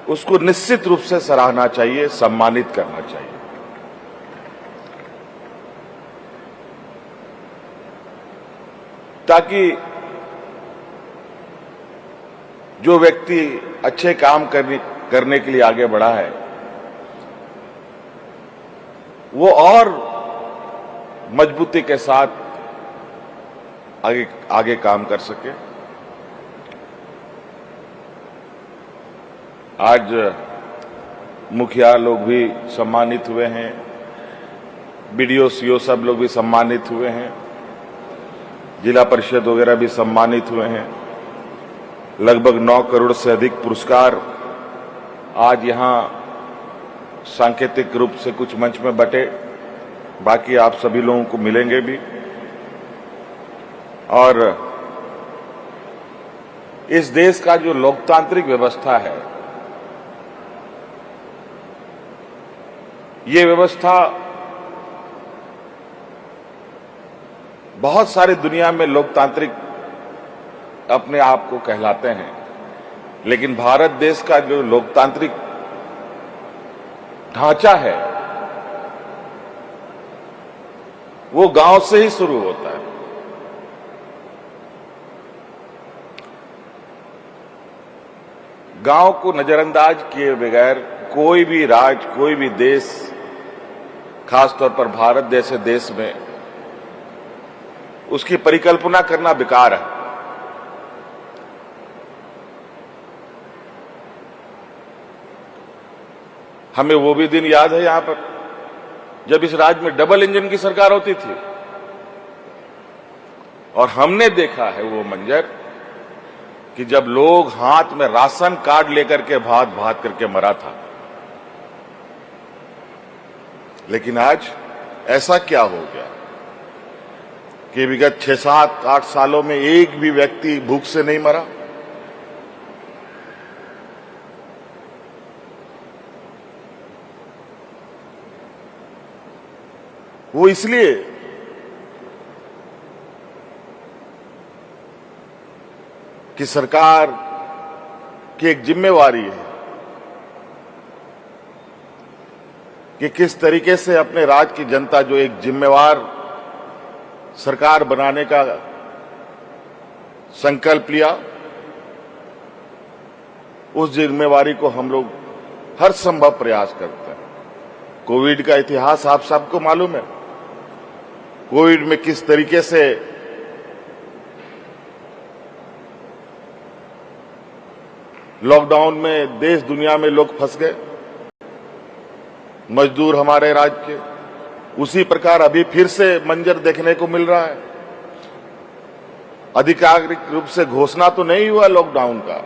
उसको निश्चित रूप से सराहना चाहिए, सम्मानित करना चाहिए। ताकि जो व्यक्ति अच्छे काम करने के लिए आगे बढ़ा है वो और मजबूती के साथ आगे काम कर सके। आज मुखिया लोग भी सम्मानित हुए हैं, बीडीओ सीओ सब लोग भी सम्मानित हुए हैं, जिला परिषद वगैरह भी सम्मानित हुए हैं। लगभग 9 करोड़ से अधिक पुरस्कार आज यहां सांकेतिक रूप से कुछ मंच में बटे, बाकी आप सभी लोगों को मिलेंगे भी। और इस देश का जो लोकतांत्रिक व्यवस्था है, ये व्यवस्था बहुत सारी दुनिया में लोकतांत्रिक अपने आप को कहलाते हैं, लेकिन भारत देश का जो लोकतांत्रिक ढांचा है वो गांव से ही शुरू होता है। गांव को नजरअंदाज किए बगैर कोई भी राज्य, कोई भी देश, खासतौर पर भारत जैसे देश में उसकी परिकल्पना करना बेकार है। हमें वो भी दिन याद है यहां पर जब इस राज्य में डबल इंजन की सरकार होती थी और हमने देखा है वो मंजर कि जब लोग हाथ में राशन कार्ड लेकर के भात भात करके मरा था। लेकिन आज ऐसा क्या हो गया कि विगत 6, 7, 8 सालों में एक भी व्यक्ति भूख से नहीं मरा। वो इसलिए कि सरकार की एक जिम्मेवारी है कि किस तरीके से अपने राज्य की जनता जो एक जिम्मेवार सरकार बनाने का संकल्प लिया, उस जिम्मेवारी को हम लोग हर संभव प्रयास करते हैं। कोविड का इतिहास आप सबको मालूम है। कोविड में किस तरीके से लॉकडाउन में देश दुनिया में लोग फंस गए, मजदूर हमारे राज्य के। उसी प्रकार अभी फिर से मंजर देखने को मिल रहा है। आधिकारिक रूप से घोषणा तो नहीं हुआ लॉकडाउन का,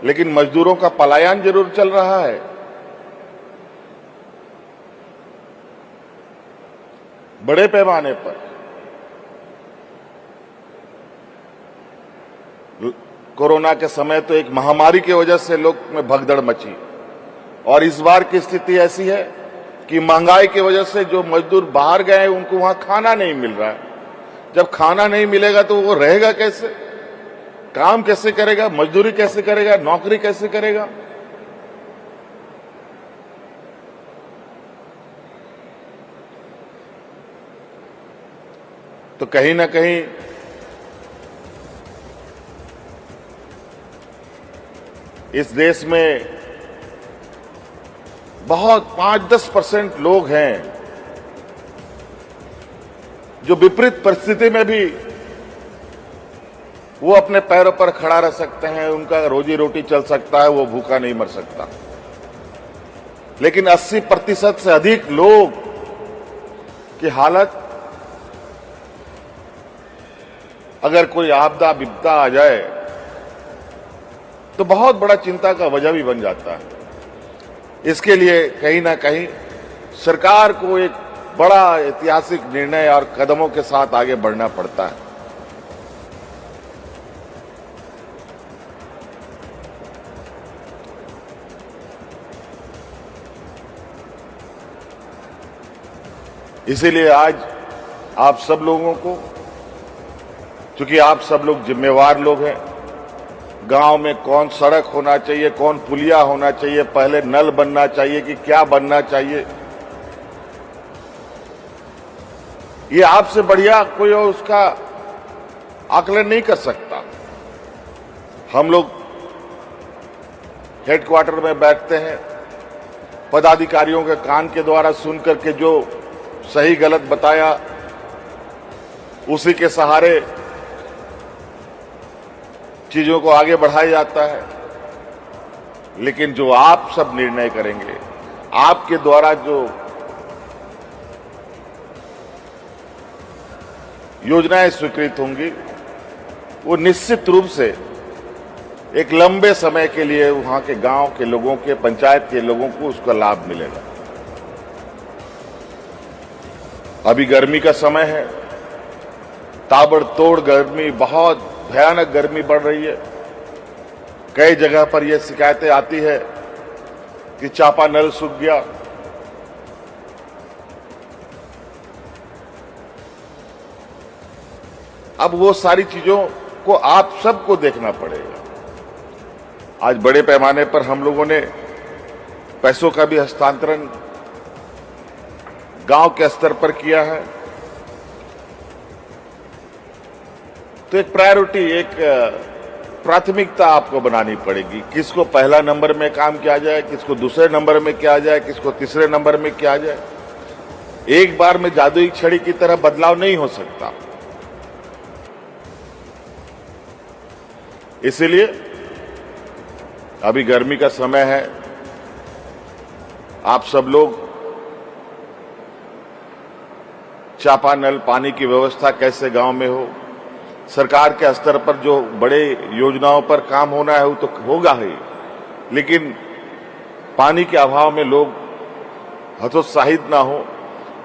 लेकिन मजदूरों का पलायन जरूर चल रहा है। बड़े पैमाने पर कोरोना के समय तो एक महामारी की वजह से लोग में भगदड़ मची, और इस बार की स्थिति ऐसी है कि महंगाई की वजह से जो मजदूर बाहर गए उनको वहां खाना नहीं मिल रहा है। जब खाना नहीं मिलेगा तो वो रहेगा कैसे, काम कैसे करेगा, मजदूरी कैसे करेगा, नौकरी कैसे करेगा। तो कहीं ना कहीं इस देश में बहुत 5-10% लोग हैं जो विपरीत परिस्थिति में भी वो अपने पैरों पर खड़ा रह सकते हैं, उनका रोजी रोटी चल सकता है, वो भूखा नहीं मर सकता। लेकिन 80% से अधिक लोग की हालत, अगर कोई आपदा विपदा आ जाए तो बहुत बड़ा चिंता का वजह भी बन जाता है। इसके लिए कहीं ना कहीं सरकार को एक बड़ा ऐतिहासिक निर्णय और कदमों के साथ आगे बढ़ना पड़ता है। इसीलिए आज आप सब लोगों को, क्योंकि आप सब लोग जिम्मेवार लोग हैं, गांव में कौन सड़क होना चाहिए, कौन पुलिया होना चाहिए, पहले नल बनना चाहिए कि क्या बनना चाहिए, ये आपसे बढ़िया कोई और उसका आकलन नहीं कर सकता। हम लोग हेडक्वार्टर में बैठते हैं, पदाधिकारियों के कान के द्वारा सुन करके जो सही गलत बताया उसी के सहारे चीजों को आगे बढ़ाया जाता है। लेकिन जो आप सब निर्णय करेंगे, आपके द्वारा जो योजनाएं स्वीकृत होंगी, वो निश्चित रूप से एक लंबे समय के लिए वहां के गांव के लोगों के, पंचायत के लोगों को उसका लाभ मिलेगा। अभी गर्मी का समय है, ताबड़तोड़ गर्मी, बहुत भयानक गर्मी बढ़ रही है। कई जगह पर यह शिकायतें आती है कि चापानल सूख गया। अब वो सारी चीजों को आप सबको देखना पड़ेगा। आज बड़े पैमाने पर हम लोगों ने पैसों का भी हस्तांतरण गांव के स्तर पर किया है। तो एक प्रायोरिटी, एक प्राथमिकता आपको बनानी पड़ेगी। किसको पहला नंबर में काम किया जाए, किसको दूसरे नंबर में किया जाए, किसको तीसरे नंबर में किया जाए। एक बार में जादुई छड़ी की तरह बदलाव नहीं हो सकता। इसीलिए अभी गर्मी का समय है, आप सब लोग चापानल पानी की व्यवस्था कैसे गांव में हो, सरकार के स्तर पर जो बड़े योजनाओं पर काम होना है वो तो होगा ही, लेकिन पानी के अभाव में लोग हतोत्साहित ना हो,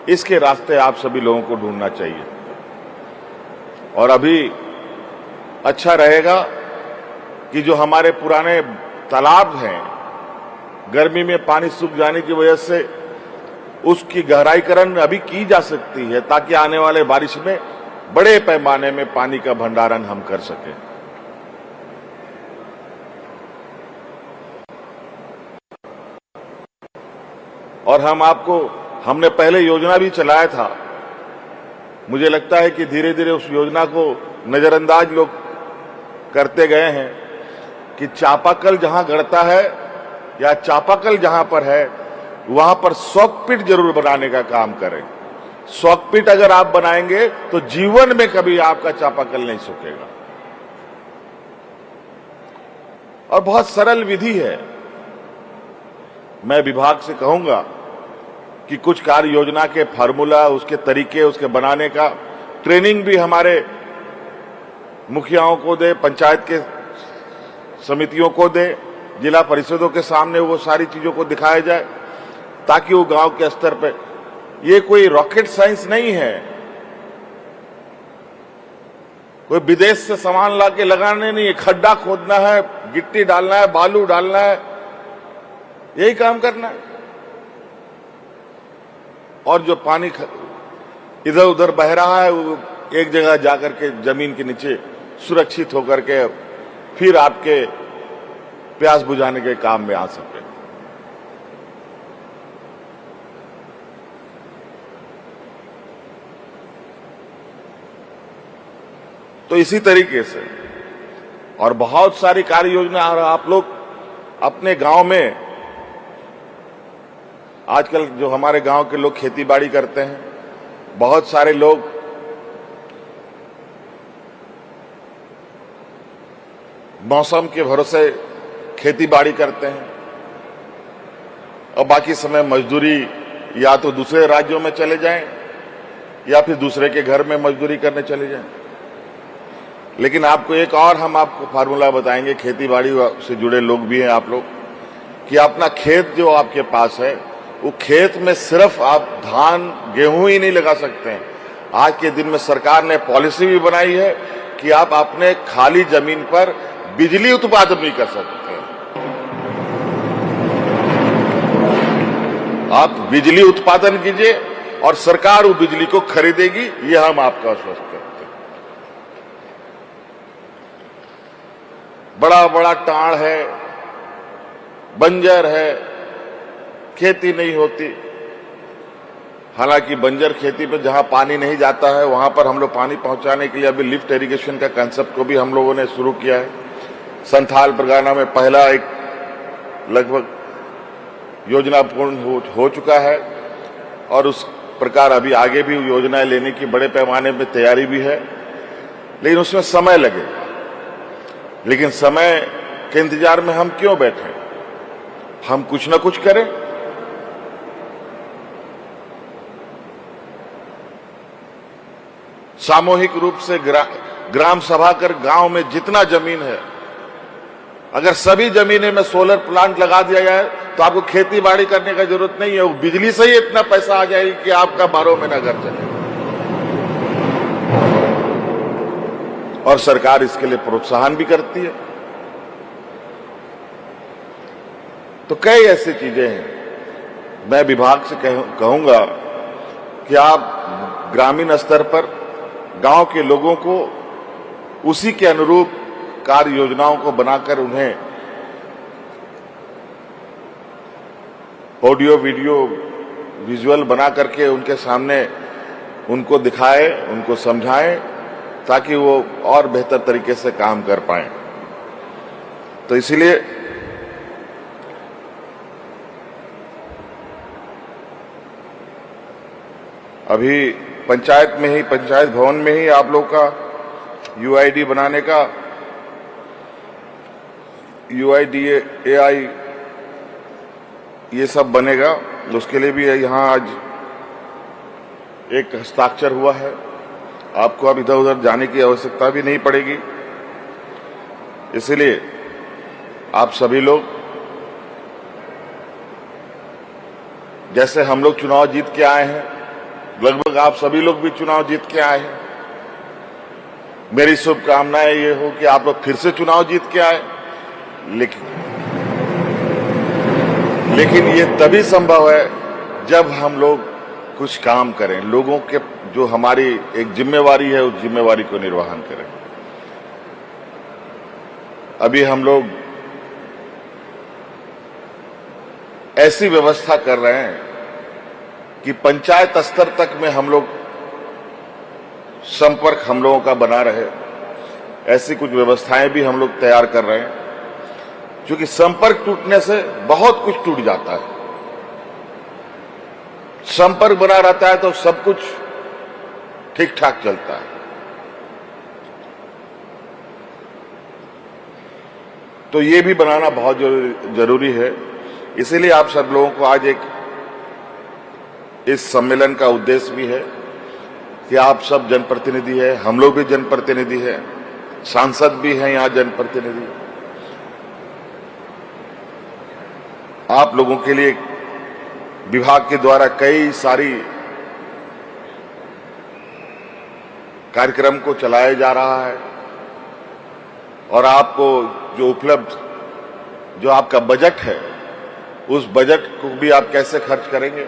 इसके रास्ते आप सभी लोगों को ढूंढना चाहिए। और अभी अच्छा रहेगा कि जो हमारे पुराने तालाब हैं, गर्मी में पानी सूख जाने की वजह से उसकी गहराईकरण अभी की जा सकती है, ताकि आने वाले बारिश में बड़े पैमाने में पानी का भंडारण हम कर सकें। और हमने पहले योजना भी चलाया था। मुझे लगता है कि धीरे धीरे उस योजना को नजरअंदाज लोग करते गए हैं कि चापाकल जहां गड़ता है या चापाकल जहां पर है वहां पर सॉकपिट जरूर बनाने का काम करें। सॉकपिट अगर आप बनाएंगे तो जीवन में कभी आपका चापाकल नहीं सूखेगा। और बहुत सरल विधि है। मैं विभाग से कहूंगा कि कुछ कार्य योजना के फार्मूला, उसके तरीके, उसके बनाने का ट्रेनिंग भी हमारे मुखियाओं को दे, पंचायत के समितियों को दे, जिला परिषदों के सामने वो सारी चीजों को दिखाया जाए, ताकि वो गांव के स्तर पे, ये कोई रॉकेट साइंस नहीं है, कोई विदेश से सामान लाके लगाने नहीं है। खड्डा खोदना है, गिट्टी डालना है, बालू डालना है, यही काम करना है। और जो पानी इधर उधर बह रहा है वो एक जगह जाकर के जमीन के नीचे सुरक्षित होकर के फिर आपके प्यास बुझाने के काम में आ सके। तो इसी तरीके से और बहुत सारी कार्य योजना आप लोग अपने गांव में, आजकल जो हमारे गांव के लोग खेती बाड़ी करते हैं, बहुत सारे लोग मौसम के भरोसे खेती बाड़ी करते हैं और बाकी समय मजदूरी या तो दूसरे राज्यों में चले जाएं या फिर दूसरे के घर में मजदूरी करने चले जाएं। लेकिन आपको एक और हम आपको फार्मूला बताएंगे, खेती बाड़ी से जुड़े लोग भी हैं आप लोग, कि अपना खेत जो आपके पास है वो खेत में सिर्फ आप धान गेहूं ही नहीं लगा सकते हैं। आज के दिन में सरकार ने पॉलिसी भी बनाई है कि आप अपने खाली जमीन पर बिजली उत्पादन भी कर सकते हैं। आप बिजली उत्पादन कीजिए और सरकार वो बिजली को खरीदेगी, ये हम आपको आश्वस्त करते हैं। बड़ा बड़ा टाड़ है, बंजर है, खेती नहीं होती। हालांकि बंजर खेती पे जहां पानी नहीं जाता है वहां पर हम लोग पानी पहुंचाने के लिए अभी लिफ्ट इरिगेशन का कंसेप्ट को भी हम लोगों ने शुरू किया है। संथाल परगना में पहला एक लगभग योजना पूर्ण हो चुका है और उस प्रकार अभी आगे भी योजनाएं लेने की बड़े पैमाने में तैयारी भी है, लेकिन उसमें समय लगेगा। लेकिन समय के इंतजार में हम क्यों बैठे, हम कुछ ना कुछ करें। सामूहिक रूप से ग्राम सभा कर गांव में जितना जमीन है, अगर सभी जमीनें में सोलर प्लांट लगा दिया जाए तो आपको खेती बाड़ी करने का जरूरत नहीं है। वो बिजली से ही इतना पैसा आ जाएगी कि आपका 12 महीना घर चले। और सरकार इसके लिए प्रोत्साहन भी करती है। तो कई ऐसी चीजें हैं। मैं विभाग से कहूंगा कि आप ग्रामीण स्तर पर गांव के लोगों को उसी के अनुरूप कार्य योजनाओं को बनाकर उन्हें ऑडियो वीडियो विजुअल बना करके उनके सामने उनको दिखाएं, उनको समझाएं, ताकि वो और बेहतर तरीके से काम कर पाएं। तो इसलिए अभी पंचायत में ही, पंचायत भवन में ही आप लोग का यूआईडी बनाने का, यूआईडीएआई ये सब बनेगा। उसके लिए भी यहाँ आज एक हस्ताक्षर हुआ है। आपको अब इधर उधर जाने की आवश्यकता भी नहीं पड़ेगी। इसलिए आप सभी लोग, जैसे हम लोग चुनाव जीत के आए हैं, लगभग आप सभी लोग भी चुनाव जीत के आए हैं। मेरी शुभकामनाएं ये हो कि आप लोग फिर से चुनाव जीत के आए। लेकिन ये तभी संभव है जब हम लोग कुछ काम करें, लोगों के जो हमारी एक जिम्मेवारी है उस जिम्मेवारी को निर्वहन करें। अभी हम लोग ऐसी व्यवस्था कर रहे हैं कि पंचायत स्तर तक में हम लोग संपर्क हम लोगों का बना रहे। ऐसी कुछ व्यवस्थाएं भी हम लोग तैयार कर रहे हैं, क्योंकि संपर्क टूटने से बहुत कुछ टूट जाता है। संपर्क बना रहता है तो सब कुछ ठीक ठाक चलता है। तो ये भी बनाना बहुत जरूरी है। इसीलिए आप सब लोगों को आज एक इस सम्मेलन का उद्देश्य भी है कि आप सब जनप्रतिनिधि हैं, हम लोग भी जनप्रतिनिधि हैं, सांसद भी हैं यहाँ जनप्रतिनिधि। आप लोगों के लिए विभाग के द्वारा कई सारी कार्यक्रम को चलाया जा रहा है और आपको जो उपलब्ध जो आपका बजट है उस बजट को भी आप कैसे खर्च करेंगे,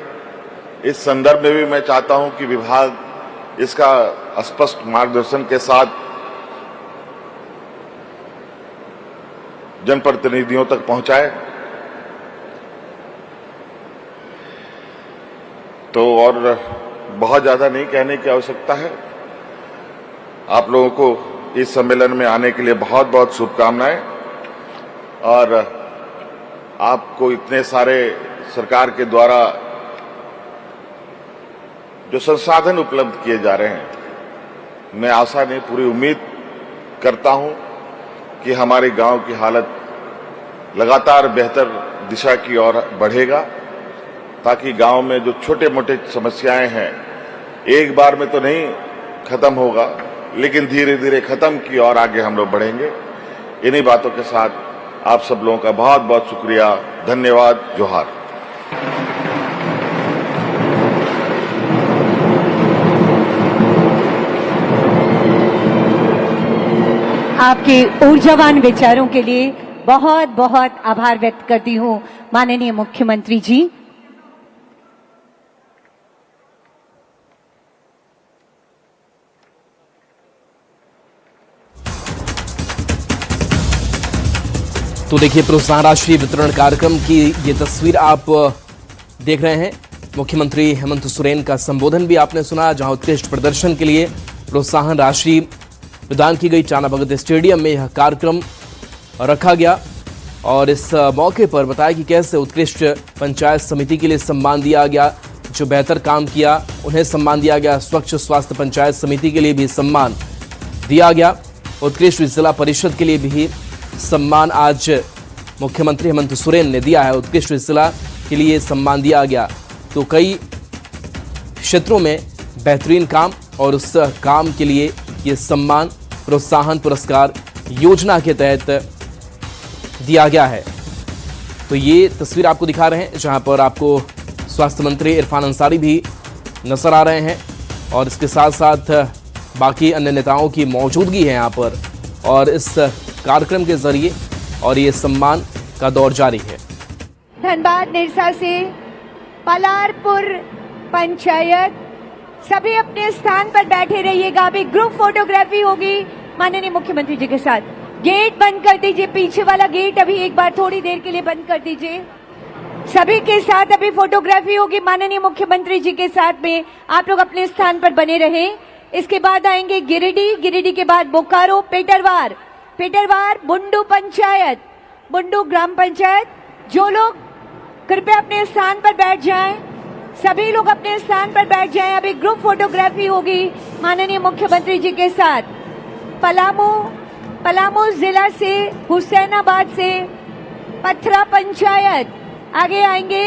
इस संदर्भ में भी मैं चाहता हूं कि विभाग इसका स्पष्ट मार्गदर्शन के साथ जनप्रतिनिधियों तक पहुंचाए। तो और बहुत ज्यादा नहीं कहने की आवश्यकता है। आप लोगों को इस सम्मेलन में आने के लिए बहुत बहुत शुभकामनाएं। और आपको इतने सारे सरकार के द्वारा जो संसाधन उपलब्ध किए जा रहे हैं, मैं आशा नहीं पूरी उम्मीद करता हूं कि हमारे गांव की हालत लगातार बेहतर दिशा की ओर बढ़ेगा, ताकि गांव में जो छोटे मोटे समस्याएं हैं एक बार में तो नहीं खत्म होगा, लेकिन धीरे धीरे खत्म की ओर आगे हम लोग बढ़ेंगे। इन्हीं बातों के साथ आप सब लोगों का बहुत बहुत शुक्रिया, धन्यवाद, जोहार। आपके ऊर्जावान विचारों के लिए बहुत बहुत आभार व्यक्त करती हूं माननीय मुख्यमंत्री जी। तो देखिए, प्रोत्साहन राशि वितरण कार्यक्रम की ये तस्वीर आप देख रहे हैं। मुख्यमंत्री हेमंत सोरेन का संबोधन भी आपने सुना, जहां उत्कृष्ट प्रदर्शन के लिए प्रोत्साहन राशि प्रदान की गई। टाना भगत स्टेडियम में यह कार्यक्रम रखा गया और इस मौके पर बताया कि कैसे उत्कृष्ट पंचायत समिति के लिए सम्मान दिया गया, जो बेहतर काम किया उन्हें सम्मान दिया गया। स्वच्छ स्वास्थ्य पंचायत समिति के लिए भी सम्मान दिया गया। उत्कृष्ट जिला परिषद के लिए भी सम्मान आज मुख्यमंत्री हेमंत सोरेन ने दिया है। उत्कृष्ट जिला के लिए सम्मान दिया गया। तो कई क्षेत्रों में बेहतरीन काम और उस काम के लिए ये सम्मान प्रोत्साहन पुरस्कार योजना के तहत दिया गया है। तो ये तस्वीर आपको दिखा रहे हैं, जहां पर आपको स्वास्थ्य मंत्री इरफान अंसारी भी नजर आ रहे हैं और इसके साथ साथ बाकी अन्य नेताओं की मौजूदगी है यहाँ पर, और इस कार्यक्रम के जरिए और ये सम्मान का दौर जारी है। धनबाद निरसा से पलारपुर पंचायत, सभी अपने स्थान पर बैठे रहिएगा। अभी ग्रुप फोटोग्राफी होगी माननीय मुख्यमंत्री जी के साथ। गेट बंद कर दीजिए, पीछे वाला गेट अभी एक बार थोड़ी देर के लिए बंद कर दीजिए। सभी के साथ अभी फोटोग्राफी होगी माननीय मुख्यमंत्री जी के साथ में। आप लोग अपने स्थान पर बने रहें। इसके बाद आएंगे गिरिडीह, गिरिडीह के बाद बोकारो, पेटरवार, पेटरवार बुंडू पंचायत, बुंडू ग्राम पंचायत। जो लोग कृपया अपने स्थान पर बैठ जाएं, सभी लोग अपने स्थान पर बैठ जाएं। अभी ग्रुप फोटोग्राफी होगी माननीय मुख्यमंत्री जी के साथ। पलामू, पलामू जिला से, हुसैनाबाद से पथरा पंचायत, आगे आएंगे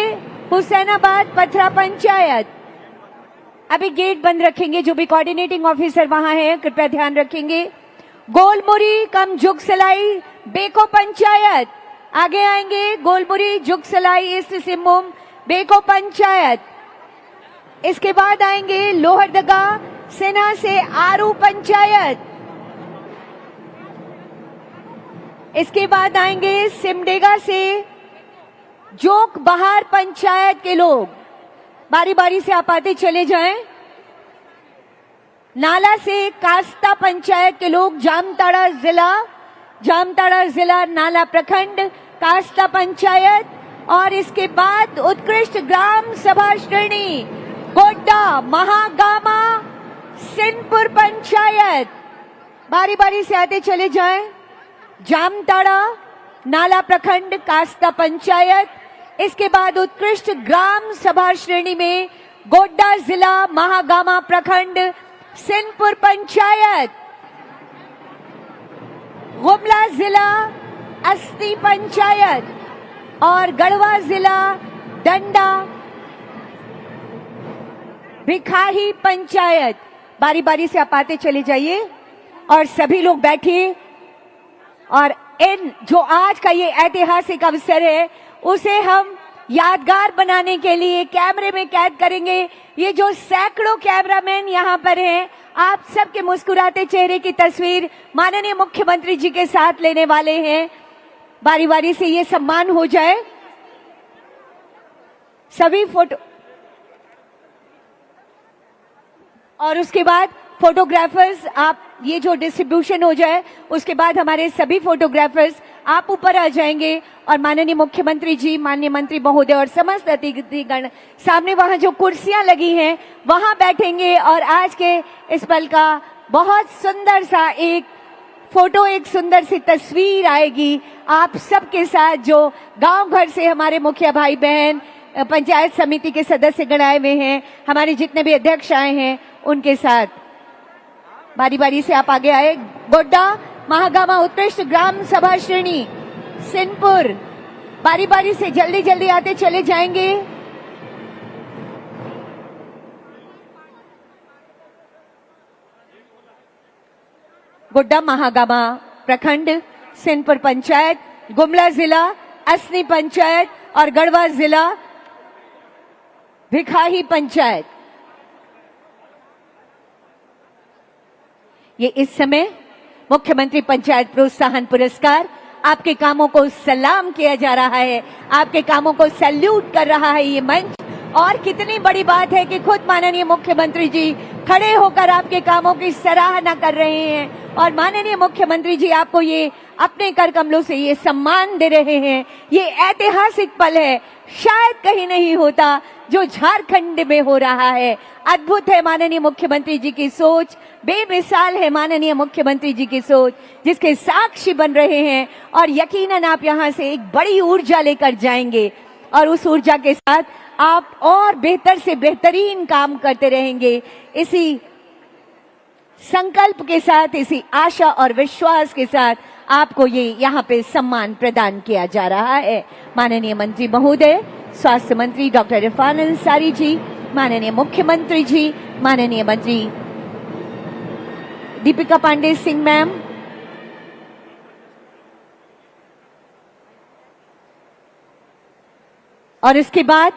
हुसैनाबाद पथरा पंचायत। अभी गेट बंद रखेंगे, जो भी कोऑर्डिनेटिंग ऑफिसर वहां है कृपया ध्यान रखेंगे। गोलमुरी कम जुगसलाई बेको पंचायत, आगे आएंगे गोलमुरी जुगसलाई ईस्ट सिंहभूम बेको पंचायत। इसके बाद आएंगे लोहरदगा सेना से आरू पंचायत। इसके बाद आएंगे सिमडेगा से जोक बहार पंचायत के लोग। बारी बारी से आप आते चले जाएं। नाला से कास्ता पंचायत के लोग, जामताड़ा जिला नाला प्रखंड कास्ता पंचायत। और इसके बाद उत्कृष्ट ग्राम सभा श्रेणी गोड्डा महागामा सिंहपुर पंचायत। बारी बारी से आते चले जाएं। जामताड़ा नाला प्रखंड कास्ता पंचायत। इसके बाद उत्कृष्ट ग्राम सभा श्रेणी में गोड्डा जिला महागामा प्रखंड सिंहपुर पंचायत। गुमला जिला अस्ती पंचायत और गढ़वा जिला डंडा भिखाही पंचायत। बारी बारी से आप आते चले जाइए और सभी लोग बैठिए। और इन जो आज का ये ऐतिहासिक अवसर है उसे हम यादगार बनाने के लिए कैमरे में कैद करेंगे। ये जो सैकड़ों कैमरामैन यहाँ पर हैं, आप सबके मुस्कुराते चेहरे की तस्वीर माननीय मुख्यमंत्री जी के साथ लेने वाले हैं। बारी बारी से ये सम्मान हो जाए। सभी फोटो और उसके बाद फोटोग्राफर्स, आप ये जो डिस्ट्रीब्यूशन हो जाए उसके बाद हमारे सभी फोटोग्राफर्स आप ऊपर आ जाएंगे और माननीय मुख्यमंत्री जी, माननीय मंत्री महोदय और समस्त अतिथिगण सामने वहां जो कुर्सियां लगी हैं वहां बैठेंगे और आज के इस पल का बहुत सुंदर सा एक फोटो, एक सुंदर सी तस्वीर आएगी आप सबके साथ, जो गांव घर से हमारे मुखिया भाई बहन, पंचायत समिति के सदस्य गण आए हुए हैं, हमारे जितने भी अध्यक्ष आए हैं उनके साथ। बारी बारी से आप आगे आए। गोड्डा महागामा उत्कृष्ट ग्राम सभा श्रेणी सिंहपुर, बारी बारी से जल्दी जल्दी आते चले जाएंगे। गोड्डा महागामा प्रखंड, सिंहपुर पंचायत, गुमला जिला, असनी पंचायत और गढ़वा जिला भिखाही पंचायत। ये इस समय मुख्यमंत्री पंचायत प्रोत्साहन पुरस्कार, आपके कामों को सलाम किया जा रहा है, आपके कामों को सैल्यूट कर रहा है ये मंच। और कितनी बड़ी बात है कि खुद माननीय मुख्यमंत्री जी खड़े होकर आपके कामों की सराहना कर रहे हैं और माननीय मुख्यमंत्री जी आपको ये अपने कर कमलों से ये सम्मान दे रहे हैं। ये ऐतिहासिक पल है, शायद कहीं नहीं होता जो झारखंड में हो रहा है। अद्भुत है माननीय मुख्यमंत्री जी की सोच, बेमिसाल है माननीय मुख्यमंत्री जी की सोच, जिसके साक्षी बन रहे हैं। और यकीनन आप यहां से एक बड़ी ऊर्जा लेकर जाएंगे और उस ऊर्जा के साथ आप और बेहतर से बेहतरीन काम करते रहेंगे। इसी संकल्प के साथ, इसी आशा और विश्वास के साथ आपको ये यहाँ पे सम्मान प्रदान किया जा रहा है। माननीय मंत्री महोदय, स्वास्थ्य मंत्री डॉक्टर इरफान अंसारी जी, माननीय मुख्यमंत्री जी, माननीय मंत्री दीपिका पांडे सिंह मैम, और इसके बाद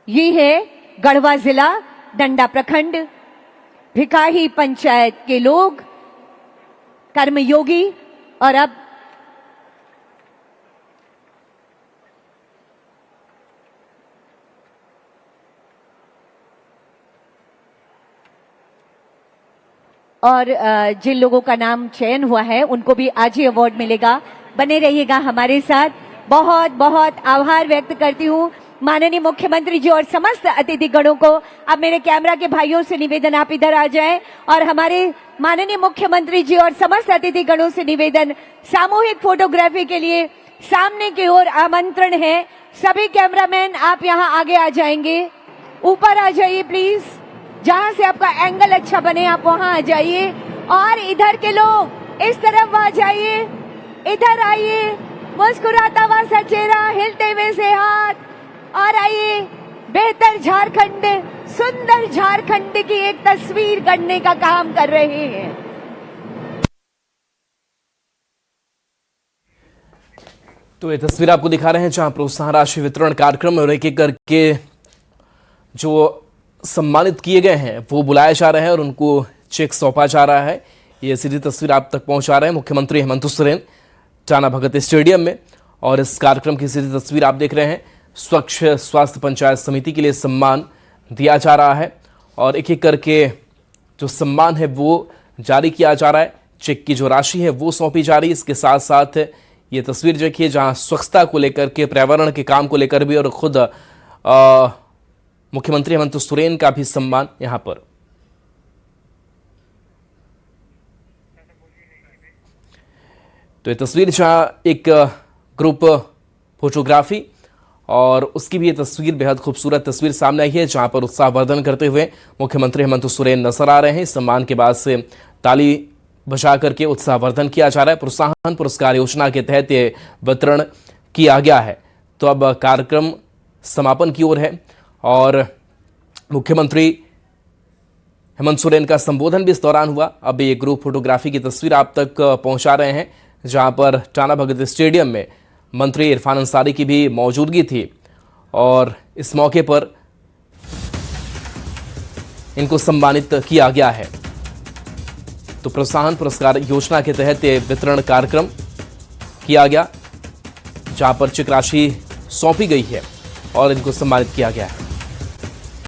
ये है गढ़वा जिला डंडा प्रखंड भिखाही पंचायत के लोग, कर्मयोगी। और अब जिन लोगों का नाम चयन हुआ है उनको भी आज ही अवार्ड मिलेगा। बने रहिएगा हमारे साथ। बहुत बहुत आभार व्यक्त करती हूँ माननीय मुख्यमंत्री जी और समस्त अतिथि गणों को। अब मेरे कैमरा के भाइयों से निवेदन, आप इधर आ जाएं और हमारे माननीय मुख्यमंत्री जी और समस्त अतिथि गणों से निवेदन, सामूहिक फोटोग्राफी के लिए सामने की ओर आमंत्रण है। सभी कैमरामैन आप यहां आगे आ जाएंगे, ऊपर आ जाइए प्लीज, जहां से आपका एंगल अच्छा बने आप वहां आ जाइए। और इधर के लोग इस तरफ आ जाइए, इधर आइए, मुस्कुराता हुआ सा चेहरा, हिलते हुए से हाथ, और आइए बेहतर झारखंड, सुंदर झारखंड की एक तस्वीर गढ़ने का काम कर रहे हैं। तो ये तस्वीर आपको दिखा रहे हैं जहां प्रोत्साहन राशि वितरण कार्यक्रम और एक एक करके जो सम्मानित किए गए हैं वो बुलाए जा रहे हैं और उनको चेक सौंपा जा रहा है। ये सीधी तस्वीर आप तक पहुंचा रहे हैं मुख्यमंत्री हेमंत सोरेन टाना भगत स्टेडियम में। और इस कार्यक्रम की सीधी तस्वीर आप देख रहे हैं। स्वच्छ स्वास्थ्य पंचायत समिति के लिए सम्मान दिया जा रहा है और एक एक करके जो सम्मान है वो जारी किया जा रहा है। चेक की जो राशि है वो सौंपी जा रही है। इसके साथ साथ ये तस्वीर देखिए जहां स्वच्छता को लेकर के, पर्यावरण के काम को लेकर भी और खुद मुख्यमंत्री हेमंत सोरेन का भी सम्मान यहां पर। तो ये तस्वीर जहां एक ग्रुप फोटोग्राफी और उसकी भी ये तस्वीर बेहद खूबसूरत तस्वीर सामने आई है जहां पर उत्साहवर्धन करते हुए मुख्यमंत्री हेमंत सोरेन नजर आ रहे हैं। सम्मान के बाद से ताली बजा करके उत्साहवर्धन किया जा रहा है। प्रोत्साहन पुरस्कार योजना के तहत ये वितरण किया गया है। तो अब कार्यक्रम समापन की ओर है और मुख्यमंत्री हेमंत सोरेन का संबोधन भी इस दौरान हुआ। अब ये ग्रुप फोटोग्राफी की तस्वीर आप तक पहुंचा रहे हैं जहां पर टाना भगत स्टेडियम में मंत्री इरफान अंसारी की भी मौजूदगी थी और इस मौके पर इनको सम्मानित किया गया है। तो प्रोत्साहन पुरस्कार योजना के तहत ये वितरण कार्यक्रम किया गया जहां पर चेक राशि सौंपी गई है और इनको सम्मानित किया गया है।